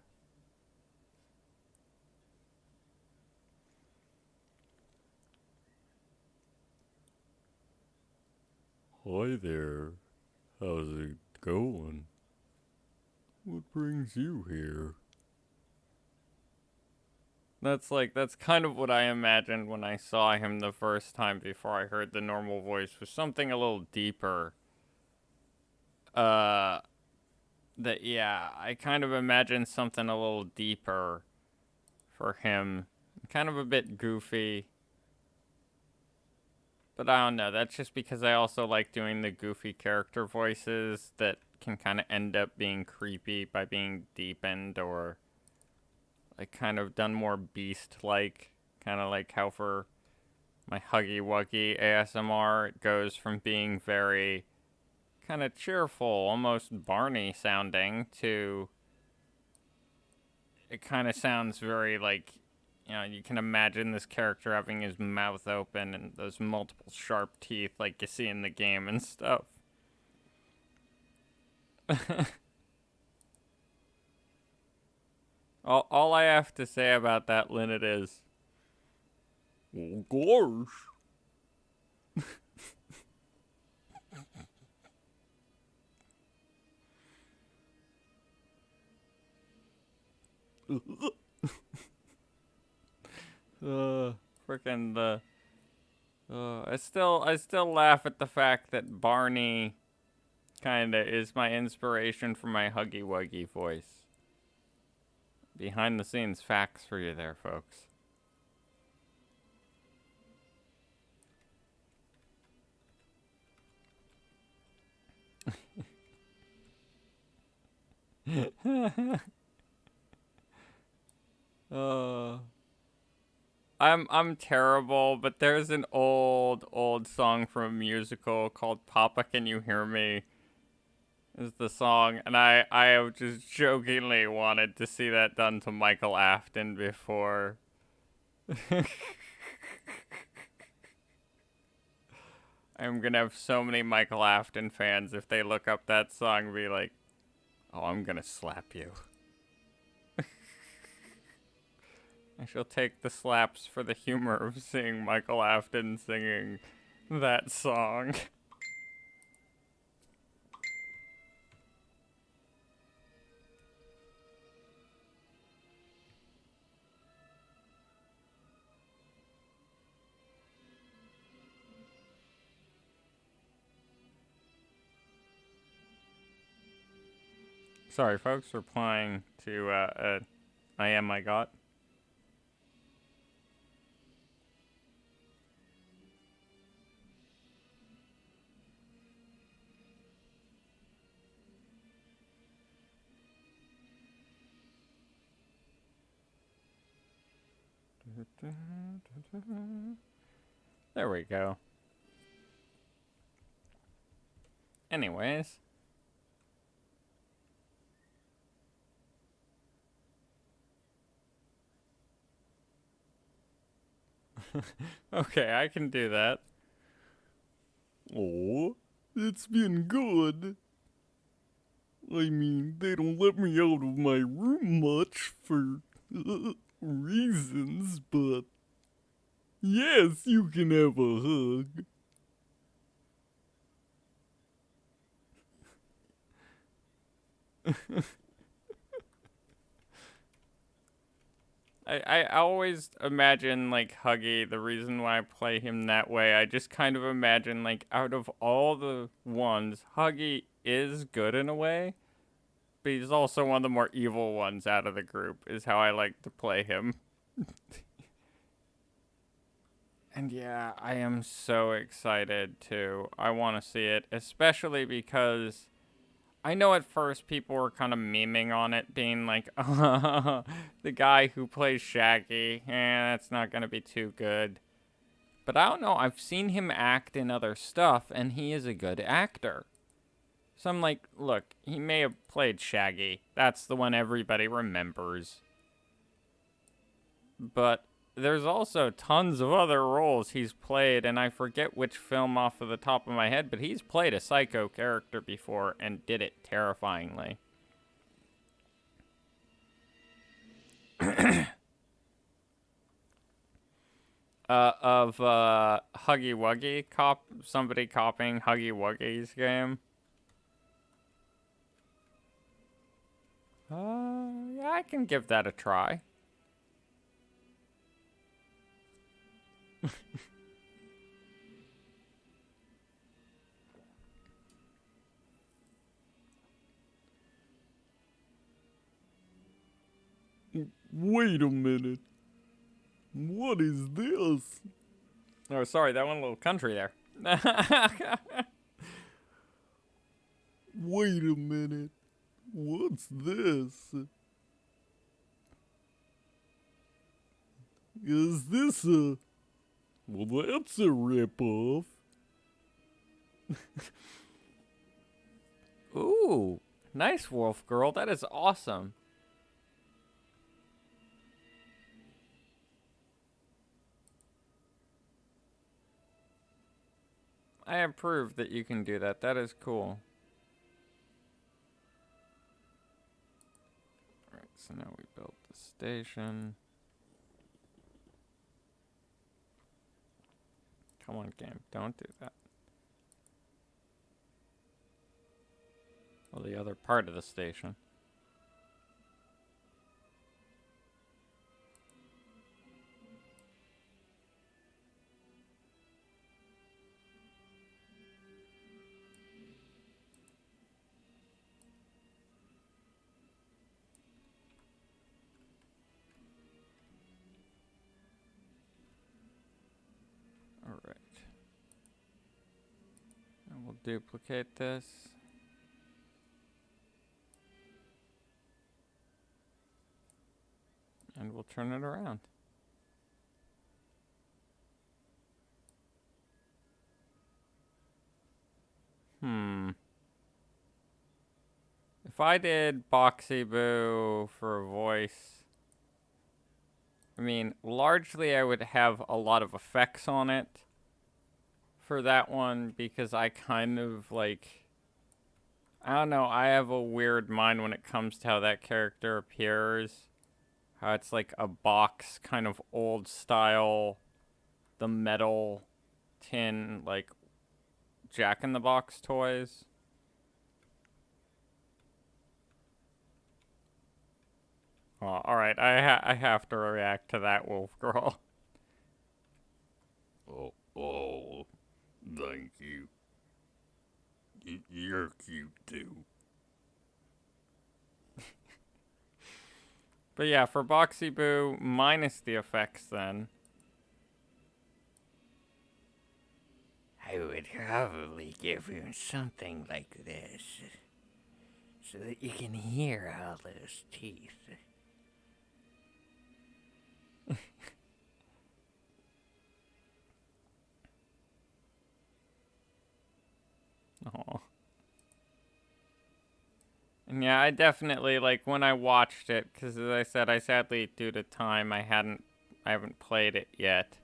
Hi there. How's it going? What brings you here? That's kind of what I imagined when I saw him the first time before I heard the normal voice, was something a little deeper. Yeah, I kind of imagined something a little deeper for him. Kind of a bit goofy. But I don't know, that's just because I also like doing the goofy character voices that can kind of end up being creepy by being deepened or like kind of done more beast-like. Kind of like how for my Huggy Wuggy ASMR, it goes from being very kind of cheerful, almost Barney sounding, to it kind of sounds very like, you know, you can imagine this character having his mouth open and those multiple sharp teeth like you see in the game and stuff. all I have to say about that, Linnet, is, oh gosh. Freaking the. I still laugh at the fact that Barney kinda is my inspiration for my Huggy Wuggy voice. Behind the scenes facts for you there, folks. uh, I'm terrible, but there's an old song from a musical called Papa Can You Hear Me? Is the song, and I just jokingly wanted to see that done to Michael Afton before. I'm gonna have so many Michael Afton fans if they look up that song and be like, oh, I'm gonna slap you. I shall take the slaps for the humor of seeing Michael Afton singing that song. Sorry, folks, we're playing to I Am I Got. There we go. Anyways. Okay, I can do that. Oh, it's been good. I mean, they don't let me out of my room much for reasons, but yes, you can have a hug. I always imagine, like, Huggy, the reason why I play him that way, I just kind of imagine, like, out of all the ones, Huggy is good in a way, but he's also one of the more evil ones out of the group, is how I like to play him. And yeah, I am so excited too. I want to see it, especially because I know at first people were kind of memeing on it, being like, the guy who plays Shaggy, that's not going to be too good. But I don't know, I've seen him act in other stuff, and he is a good actor. So I'm like, look, he may have played Shaggy. That's the one everybody remembers. But there's also tons of other roles he's played, and I forget which film off of the top of my head, but he's played a psycho character before and did it terrifyingly. Huggy Wuggy, somebody copying Huggy Wuggy's game. Yeah, I can give that a try. Wait a minute. What is this? Oh, sorry, that went a little country there. Wait a minute. What's this? Is this a... Well, that's a ripoff. Ooh, nice, Wolf Girl. That is awesome. I approve that you can do that. That is cool. Alright, so now we built the station. Come on, game. Don't do that. Well, the other part of the station. Alright. And we'll duplicate this. And we'll turn it around. If I did Boxy Boo for a voice, I mean, largely I would have a lot of effects on it for that one because I kind of like, I don't know, I have a weird mind when it comes to how that character appears. How it's like a box, kind of old style, the metal tin, like Jack in the Box toys. Oh, alright, I have to react to that, Wolf Girl. Oh, thank you. You're cute too. But yeah, for Boxy Boo, minus the effects then. I would probably give you something like this, so that you can hear all those teeth. Oh. And yeah, I definitely, like, when I watched it, because as I said, I sadly, due to time, I haven't played it yet.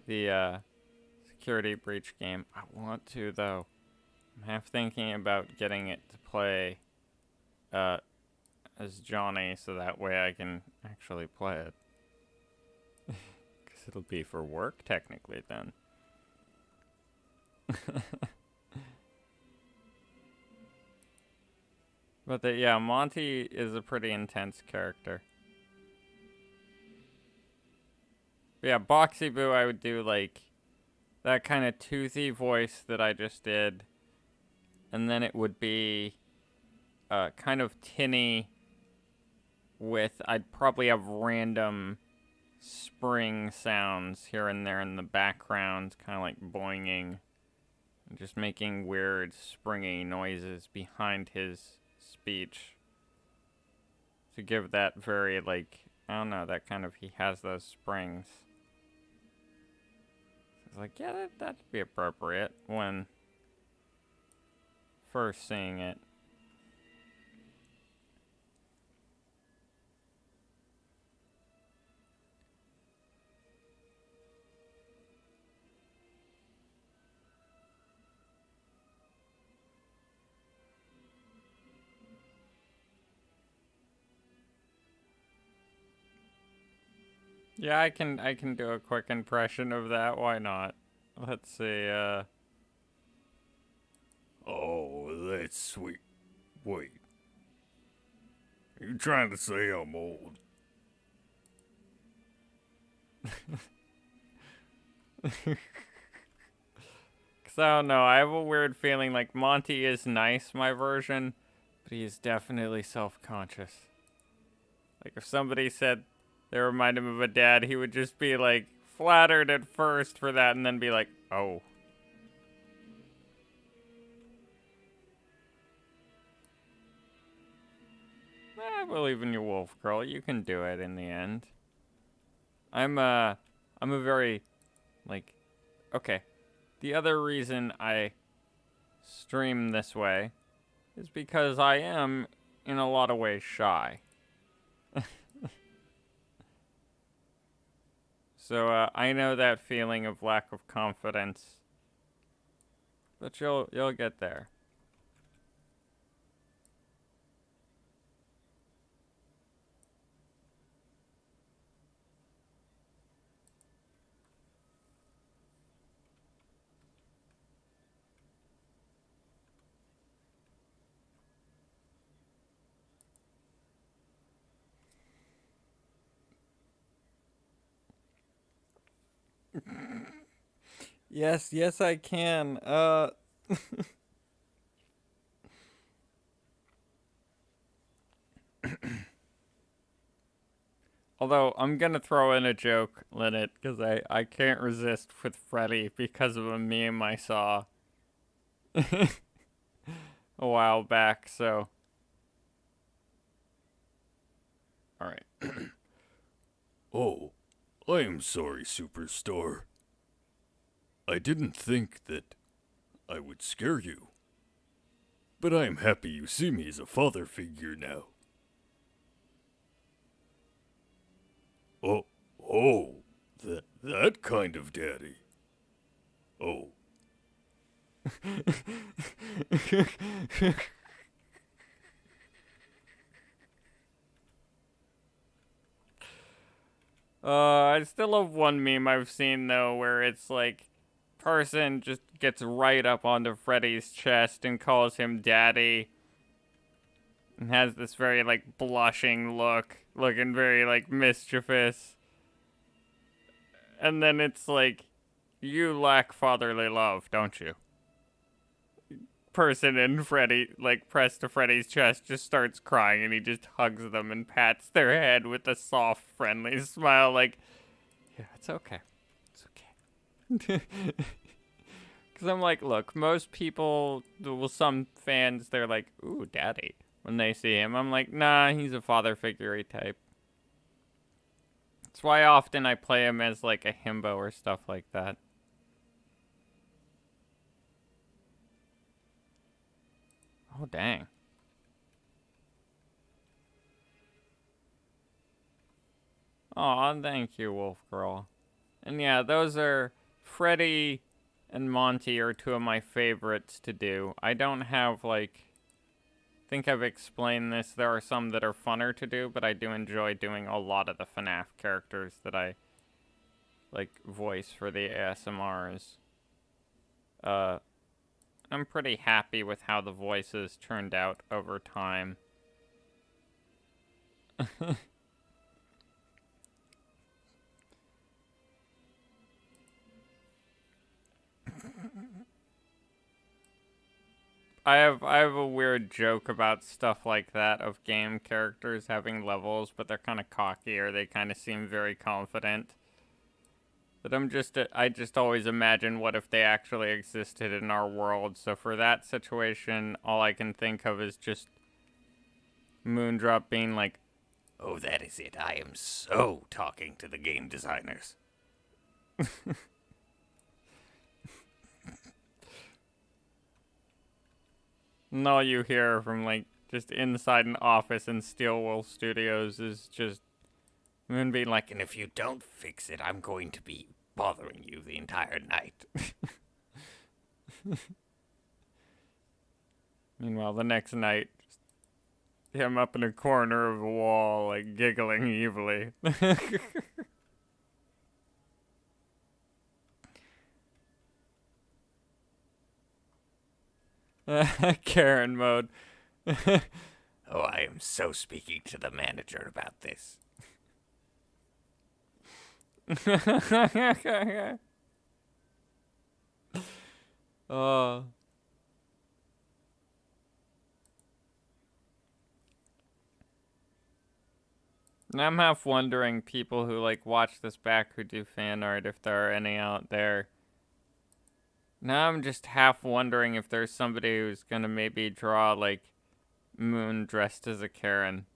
The, Security Breach game. I want to, though. I'm half thinking about getting it to play, as Johnny, so that way I can actually play it. Because it'll be for work, technically, then. But yeah, Monty is a pretty intense character. But yeah, Boxy Boo, I would do like that kind of toothy voice that I just did. And then it would be kind of tinny with, I'd probably have random spring sounds here and there in the background, kind of like boinging. And just making weird springy noises behind his speech to give that very, like, I don't know, that kind of, he has those springs. It's like, yeah, that'd be appropriate when first seeing it. Yeah, I can do a quick impression of that. Why not? Let's see. Oh, that's sweet. Wait. You trying to say I'm old? Cause I don't know. I have a weird feeling like Monty is nice, my version, but he is definitely self-conscious. Like if somebody said they remind him of a dad, he would just be like flattered at first for that, and then be like, "Oh." I believe in you, Wolf Girl. You can do it in the end. I'm a very, like, okay. The other reason I stream this way is because I am, in a lot of ways, shy. So, I know that feeling of lack of confidence. But you'll get there. Yes, I can. Although, I'm gonna throw in a joke, Linnet, because I can't resist with Freddy because of a meme I saw a while back, so. Alright. Oh, I am sorry, Superstar. I didn't think that I would scare you. But I am happy you see me as a father figure now. Oh, that kind of daddy. Oh. I still love one meme I've seen though, where it's like, person just gets right up onto Freddy's chest and calls him daddy. And has this very like blushing look, looking very like mischievous. And then it's like, you lack fatherly love, don't you? Person in Freddy, like pressed to Freddy's chest, just starts crying and he just hugs them and pats their head with a soft, friendly smile, like, yeah, it's okay. It's okay. Because I'm like, look, most people, well, some fans, they're like, ooh, daddy, when they see him. I'm like, nah, he's a father figure type. That's why often I play him as like a himbo or stuff like that. Oh, dang. Aw, thank you, Wolf Girl. And yeah, those are Freddy and Monty are two of my favorites to do. I don't have, like... I think I've explained this. There are some that are funner to do, but I do enjoy doing a lot of the FNAF characters that I, like, voice for the ASMRs. I'm pretty happy with how the voices turned out over time. I have a weird joke about stuff like that of game characters having levels, but they're kind of cocky or they kind of seem very confident. But I just always imagine what if they actually existed in our world. So for that situation, all I can think of is just Moondrop being like, Oh, that is it. I am so talking to the game designers. and all you hear from like just inside an office in Steelwolf Studios is just Moon being like, And if you don't fix it, I'm going to be bothering you the entire night. meanwhile, the next night, just him up in a corner of a wall, like giggling evilly. Karen mode. Oh, I am so speaking to the manager about this. Oh. And I'm half wondering people who like watch this back who do fan art if there are any out there. Now I'm just half wondering if there's somebody who's gonna maybe draw like Moon dressed as a Karen.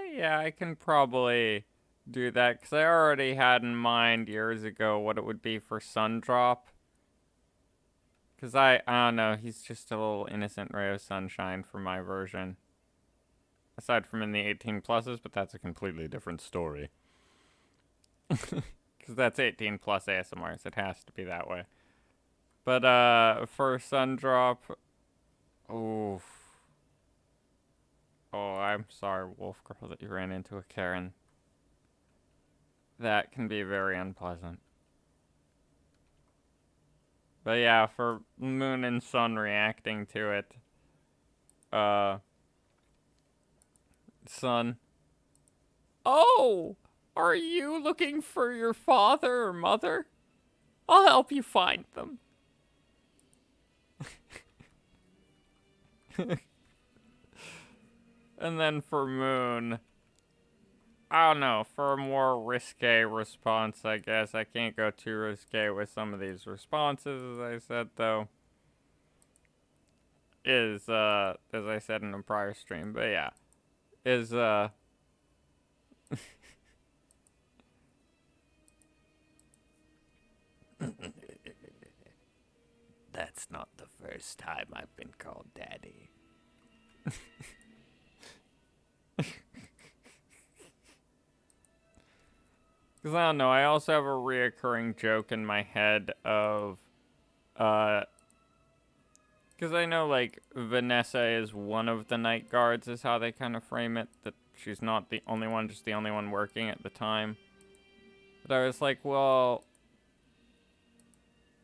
Yeah, I can probably do that because I already had in mind years ago what it would be for Sundrop. Because I don't know, he's just a little innocent ray of sunshine for my version. Aside from in the 18 pluses, but that's a completely different story. Because that's 18 plus ASMRs, it has to be that way. But for Sundrop, oof. Oh, I'm sorry, Wolf Girl, that you ran into a Karen. That can be very unpleasant. But yeah, for Moon and Sun reacting to it, Sun. Oh! Are you looking for your father or mother? I'll help you find them. And then for Moon, I don't know, for a more risque response, I guess. I can't go too risque with some of these responses, as I said, though. Is, as I said in a prior stream, but yeah. Is, That's not the first time I've been called daddy. Because I don't know, I also have a reoccurring joke in my head of, because I know, like, Vanessa is one of the night guards, is how they kind of frame it, that she's not the only one, just the only one working at the time. But I was like, well,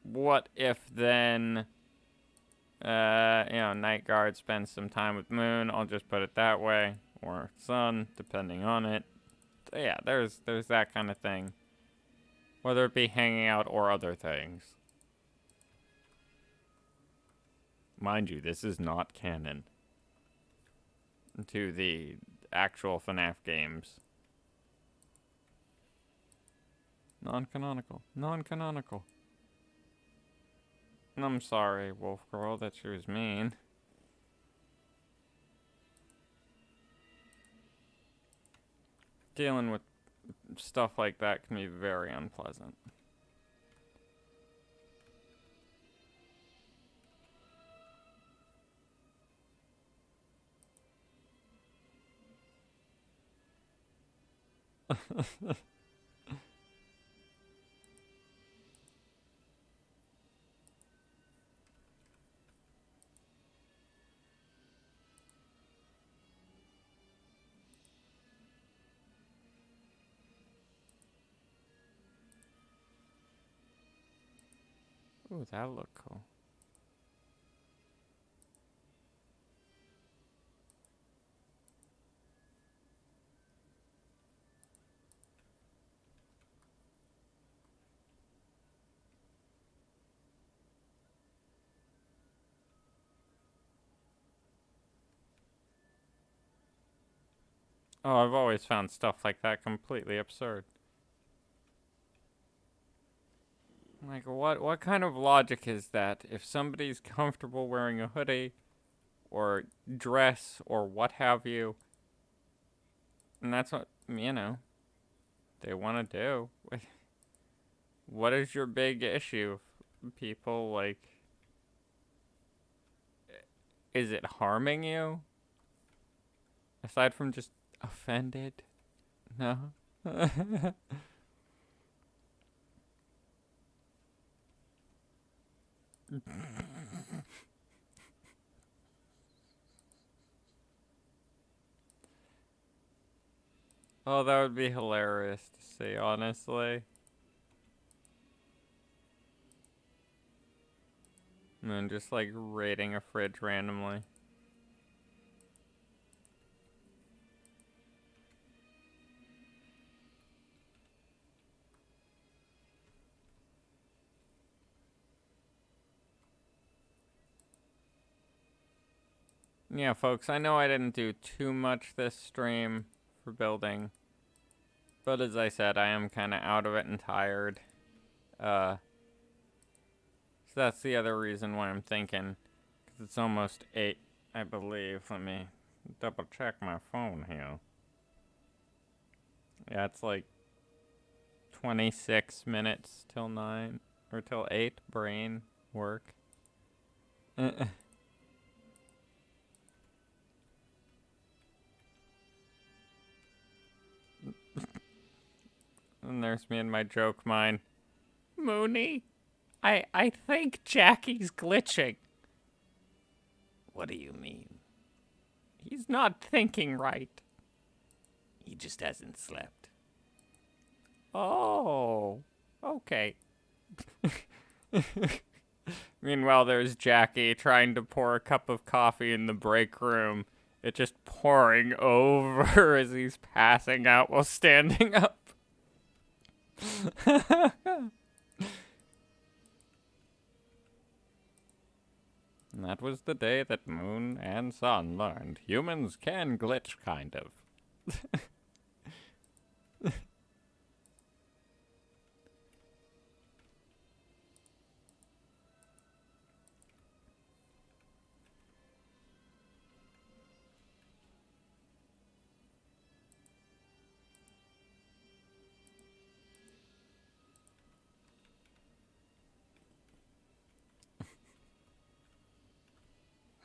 what if then, night guard spends some time with Moon, I'll just put it that way, or Sun, depending on it. So yeah, there's that kind of thing. Whether it be hanging out or other things. Mind you, this is not canon to the actual FNAF games. Non-canonical. Non-canonical. I'm sorry, Wolf Girl, that she was mean. Dealing with stuff like that can be very unpleasant. Ooh, that looked cool. Oh, I've always found stuff like that completely absurd. Like, what kind of logic is that? If somebody's comfortable wearing a hoodie, or dress, or what have you, and that's what, they want to do. What is your big issue, people? Like, is it harming you? Aside from just offended? No? Oh, that would be hilarious to see, honestly. And then just like raiding a fridge randomly. Yeah, folks, I know I didn't do too much this stream for building. But as I said, I am kind of out of it and tired. So that's the other reason why I'm thinking. Because it's almost 8, I believe. Let me double check my phone here. Yeah, it's like 26 minutes till 9. Or till 8. Brain work. And there's me and my joke mine. Mooney, I think Jackie's glitching. What do you mean? He's not thinking right. He just hasn't slept. Oh, okay. Meanwhile, there's Jackie trying to pour a cup of coffee in the break room. It just pouring over as he's passing out while standing up. And that was the day that Moon and Sun learned humans can glitch, kind of.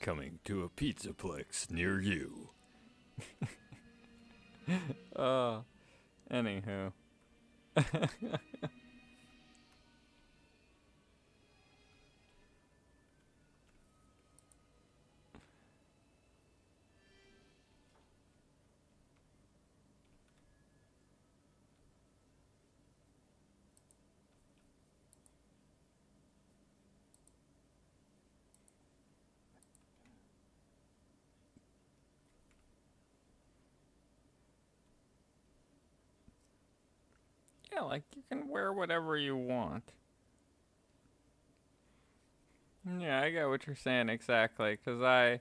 coming to a Pizzaplex near you. Anywho. Yeah, like, you can wear whatever you want. Yeah, I get what you're saying exactly, because I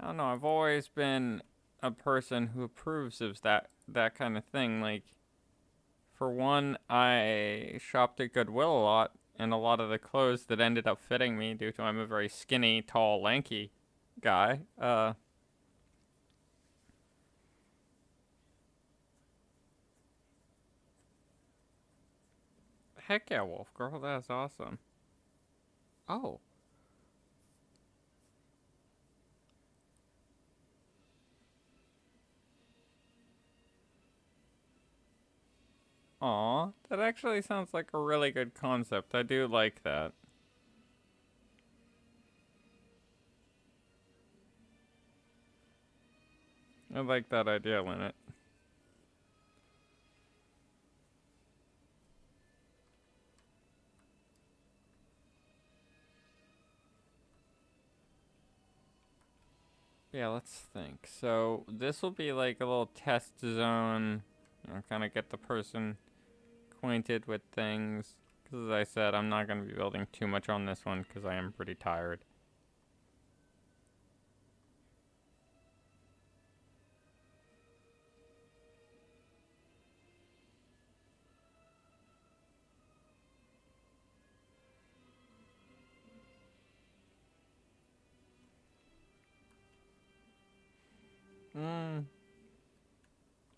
don't know, I've always been a person who approves of that kind of thing. Like, for one, I shopped at Goodwill a lot, and a lot of the clothes that ended up fitting me, due to I'm a very skinny, tall, lanky guy, heck yeah, Wolf Girl, that's awesome. Oh. Aw, that actually sounds like a really good concept. I do like that. I like that idea, Lynette. Yeah, let's think. So this will be like a little test zone, you know, kind of get the person acquainted with things. Because as I said, I'm not going to be building too much on this one because I am pretty tired.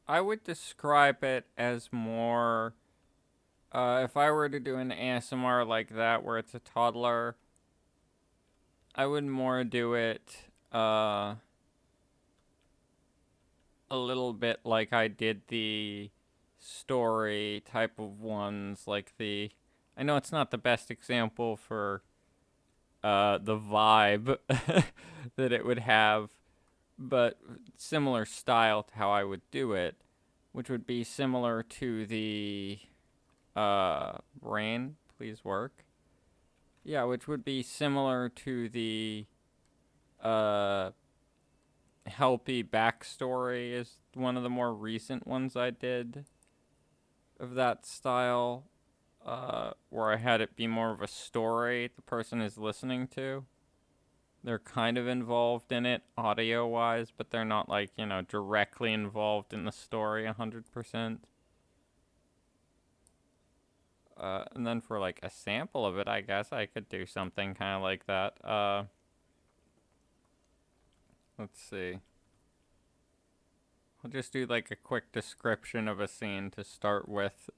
I would describe it as more, if I were to do an ASMR like that where it's a toddler, I would more do it, a little bit like I did the story type of ones, like I know it's not the best example for, the vibe that it would have, but similar style to how I would do it, which would be similar to the brain, please work. Yeah, which would be similar to the Helpy backstory is one of the more recent ones I did of that style, where I had it be more of a story the person is listening to. They're kind of involved in it audio-wise, but they're not, like, you know, directly involved in the story 100%. And then for, like, a sample of it, I guess I could do something kind of like that. Let's see. I'll just do, like, a quick description of a scene to start with.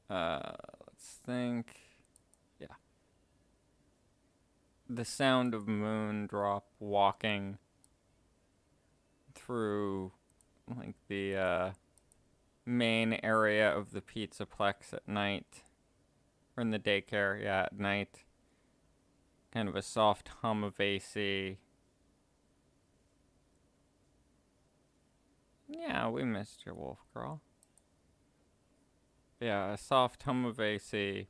Let's think. Yeah. The sound of Moondrop walking through, like, the main area of the Pizzaplex at night. Or in the daycare, yeah, at night. Kind of a soft hum of AC. Yeah, we missed you, Wolf Girl. Yeah, a soft hum of AC.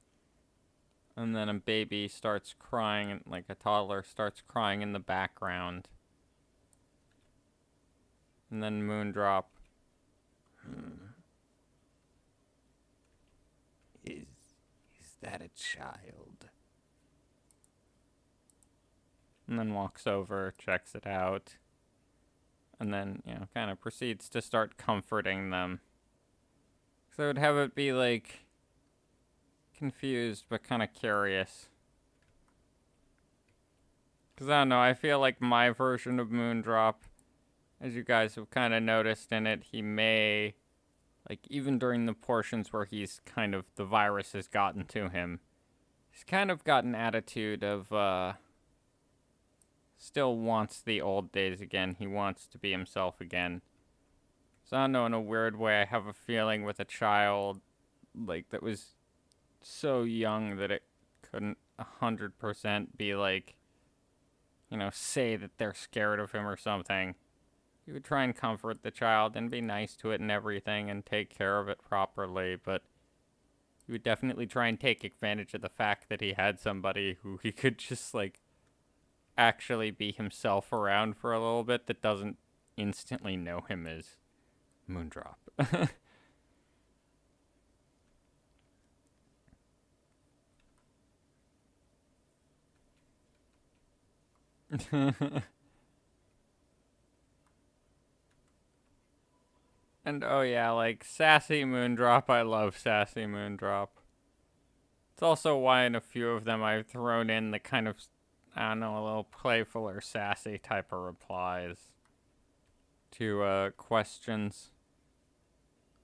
And then a baby starts crying, like a toddler starts crying in the background. And then Moondrop. Is that a child? And then walks over, checks it out. And then, you know, kind of proceeds to start comforting them. So I would have it be, like, confused but kind of curious. Because I don't know, I feel like my version of Moondrop, as you guys have kind of noticed in it, he may, like, even during the portions where he's kind of, the virus has gotten to him, He's kind of got an attitude of, still wants the old days again. He wants to be himself again. So I don't know, in a weird way, I have a feeling with a child, like, that was so young that it couldn't 100% be like, you know, say that they're scared of him or something. He would try and comfort the child and be nice to it and everything and take care of it properly, but he would definitely try and take advantage of the fact that he had somebody who he could just, like, actually be himself around for a little bit that doesn't instantly know him as Moondrop. And oh yeah, like Sassy Moondrop, I love Sassy Moondrop. It's also why in a few of them I've thrown in the kind of, I don't know, a little playful or sassy type of replies to questions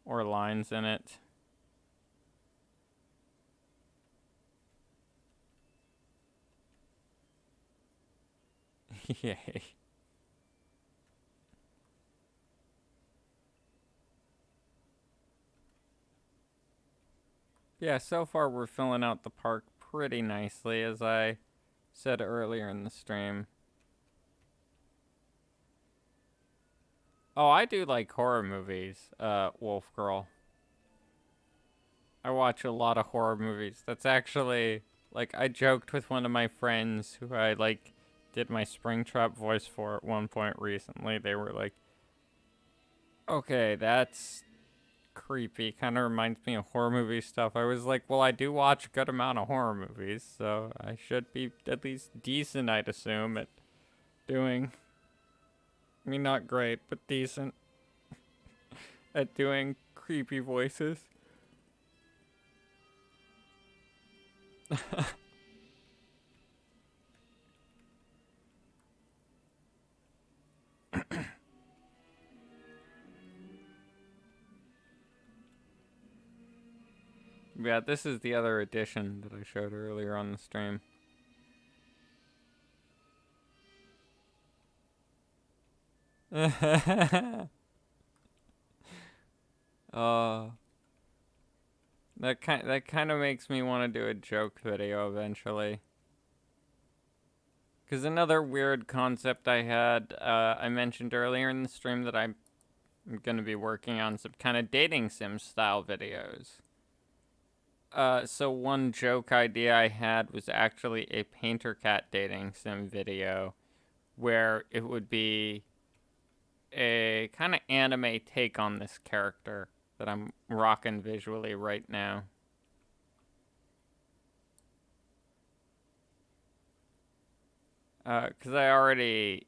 or lines in it. Yay. Yeah, so far we're filling out the park pretty nicely, as I said earlier in the stream. Oh, I do like horror movies, Wolf Girl. I watch a lot of horror movies. That's actually, like, I joked with one of my friends who I, like, did my Springtrap voice for at one point recently. They were like, okay, that's creepy. Kind of reminds me of horror movie stuff. I was like, well, I do watch a good amount of horror movies, so I should be at least decent, I'd assume, at doing, I mean, not great, but decent at doing creepy voices. Yeah, this is the other edition that I showed earlier on the stream. That kind of makes me want to do a joke video eventually. Because another weird concept I had, I mentioned earlier in the stream that I'm going to be working on some kind of dating sim style videos. So one joke idea I had was actually a Painter Cat dating sim video where it would be a kind of anime take on this character that I'm rocking visually right now. Because I already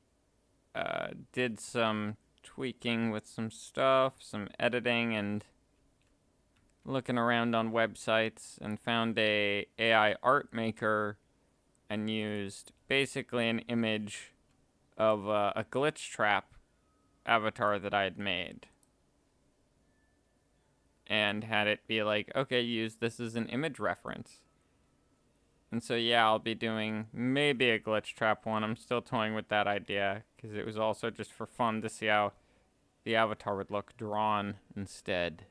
did some tweaking with some stuff, some editing, and looking around on websites, and found a AI art maker and used basically an image of a glitch trap avatar that I had made. And had it be like, okay, use this as an image reference. And so yeah, I'll be doing maybe a glitch trap one. I'm still toying with that idea, because it was also just for fun to see how the avatar would look drawn instead.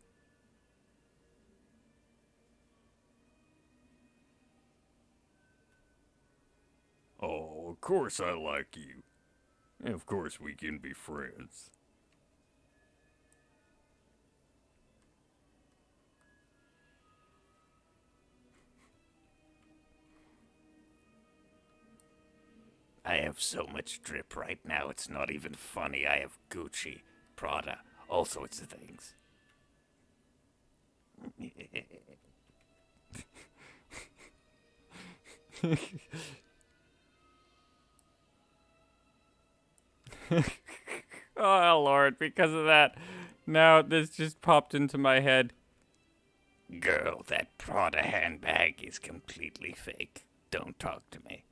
Oh, of course I like you. And of course we can be friends. I have so much drip right now, it's not even funny. I have Gucci, Prada, all sorts of things. Oh, Lord, because of that. Now this just popped into my head. Girl, that Prada handbag is completely fake. Don't talk to me.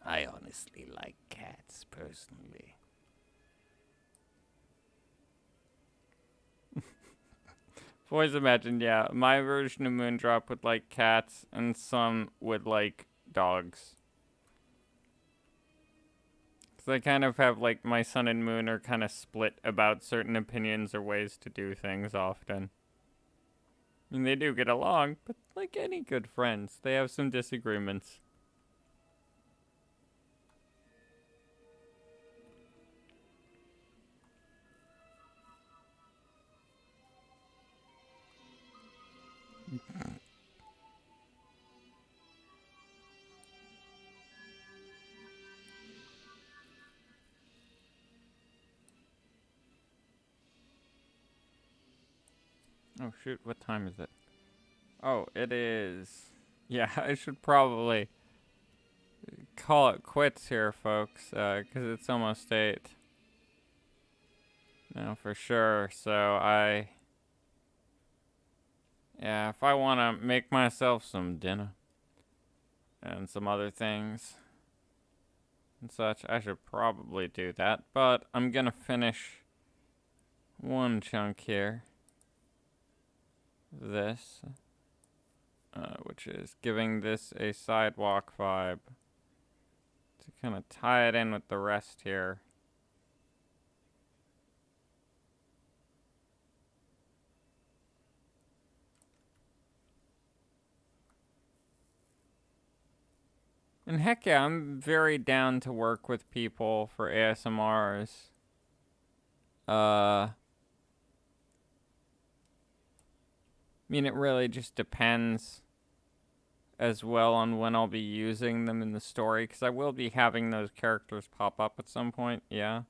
I honestly like cats, personally. I've always imagined, yeah, my version of Moondrop would like cats, and some would like dogs. Because I kind of have, like, my sun and moon are kind of split about certain opinions or ways to do things often. I mean, they do get along, but like any good friends, they have some disagreements. Oh shoot, what time is it? Oh, it is... Yeah, I should probably call it quits here, folks, because it's almost 8. No, for sure, so yeah, if I want to make myself some dinner and some other things and such, I should probably do that, but I'm gonna finish one chunk here. This, which is giving this a sidewalk vibe to kind of tie it in with the rest here. And heck yeah, I'm very down to work with people for ASMRs. I mean, it really just depends as well on when I'll be using them in the story, because I will be having those characters pop up at some point, yeah.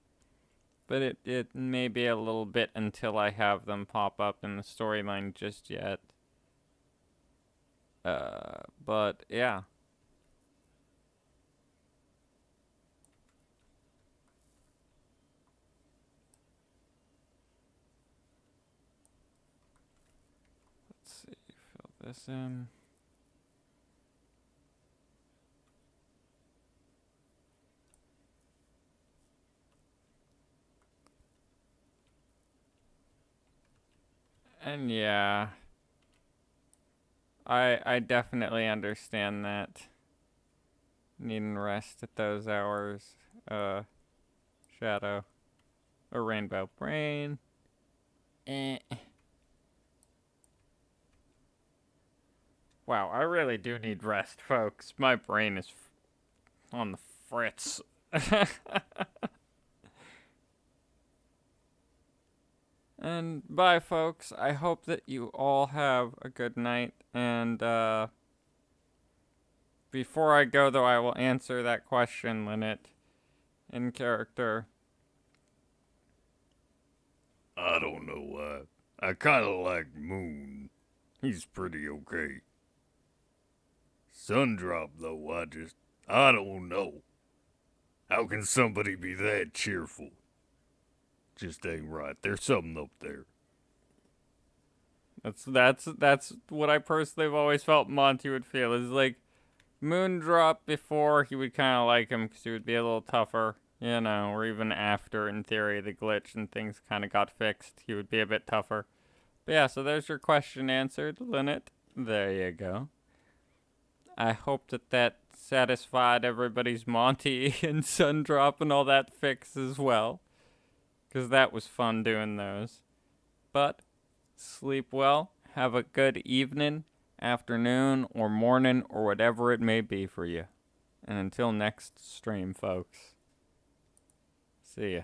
But it may be a little bit until I have them pop up in the storyline just yet. But yeah. Let's see, fill this in. And yeah, I definitely understand that. Needing rest at those hours. Shadow. Or Rainbow Brain. Wow, I really do need rest, folks. My brain is on the fritz. And bye, folks. I hope that you all have a good night. And before I go, though, I will answer that question, Lynette, in character. I don't know why. I kinda like Moon. He's pretty okay. Sundrop, though, I don't know. How can somebody be that cheerful? Just ain't right. There's something up there. That's what I personally have always felt Monty would feel. Is like Moondrop before, he would kind of like him because he would be a little tougher, you know, or even after, in theory, the glitch and things kind of got fixed, he would be a bit tougher. But yeah, so there's your question answered, Lynette. There you go. I hope that satisfied everybody's Monty and Sundrop and all that fix as well, because that was fun doing those. But sleep well, have a good evening, afternoon, or morning, or whatever it may be for you. And until next stream, folks. See ya.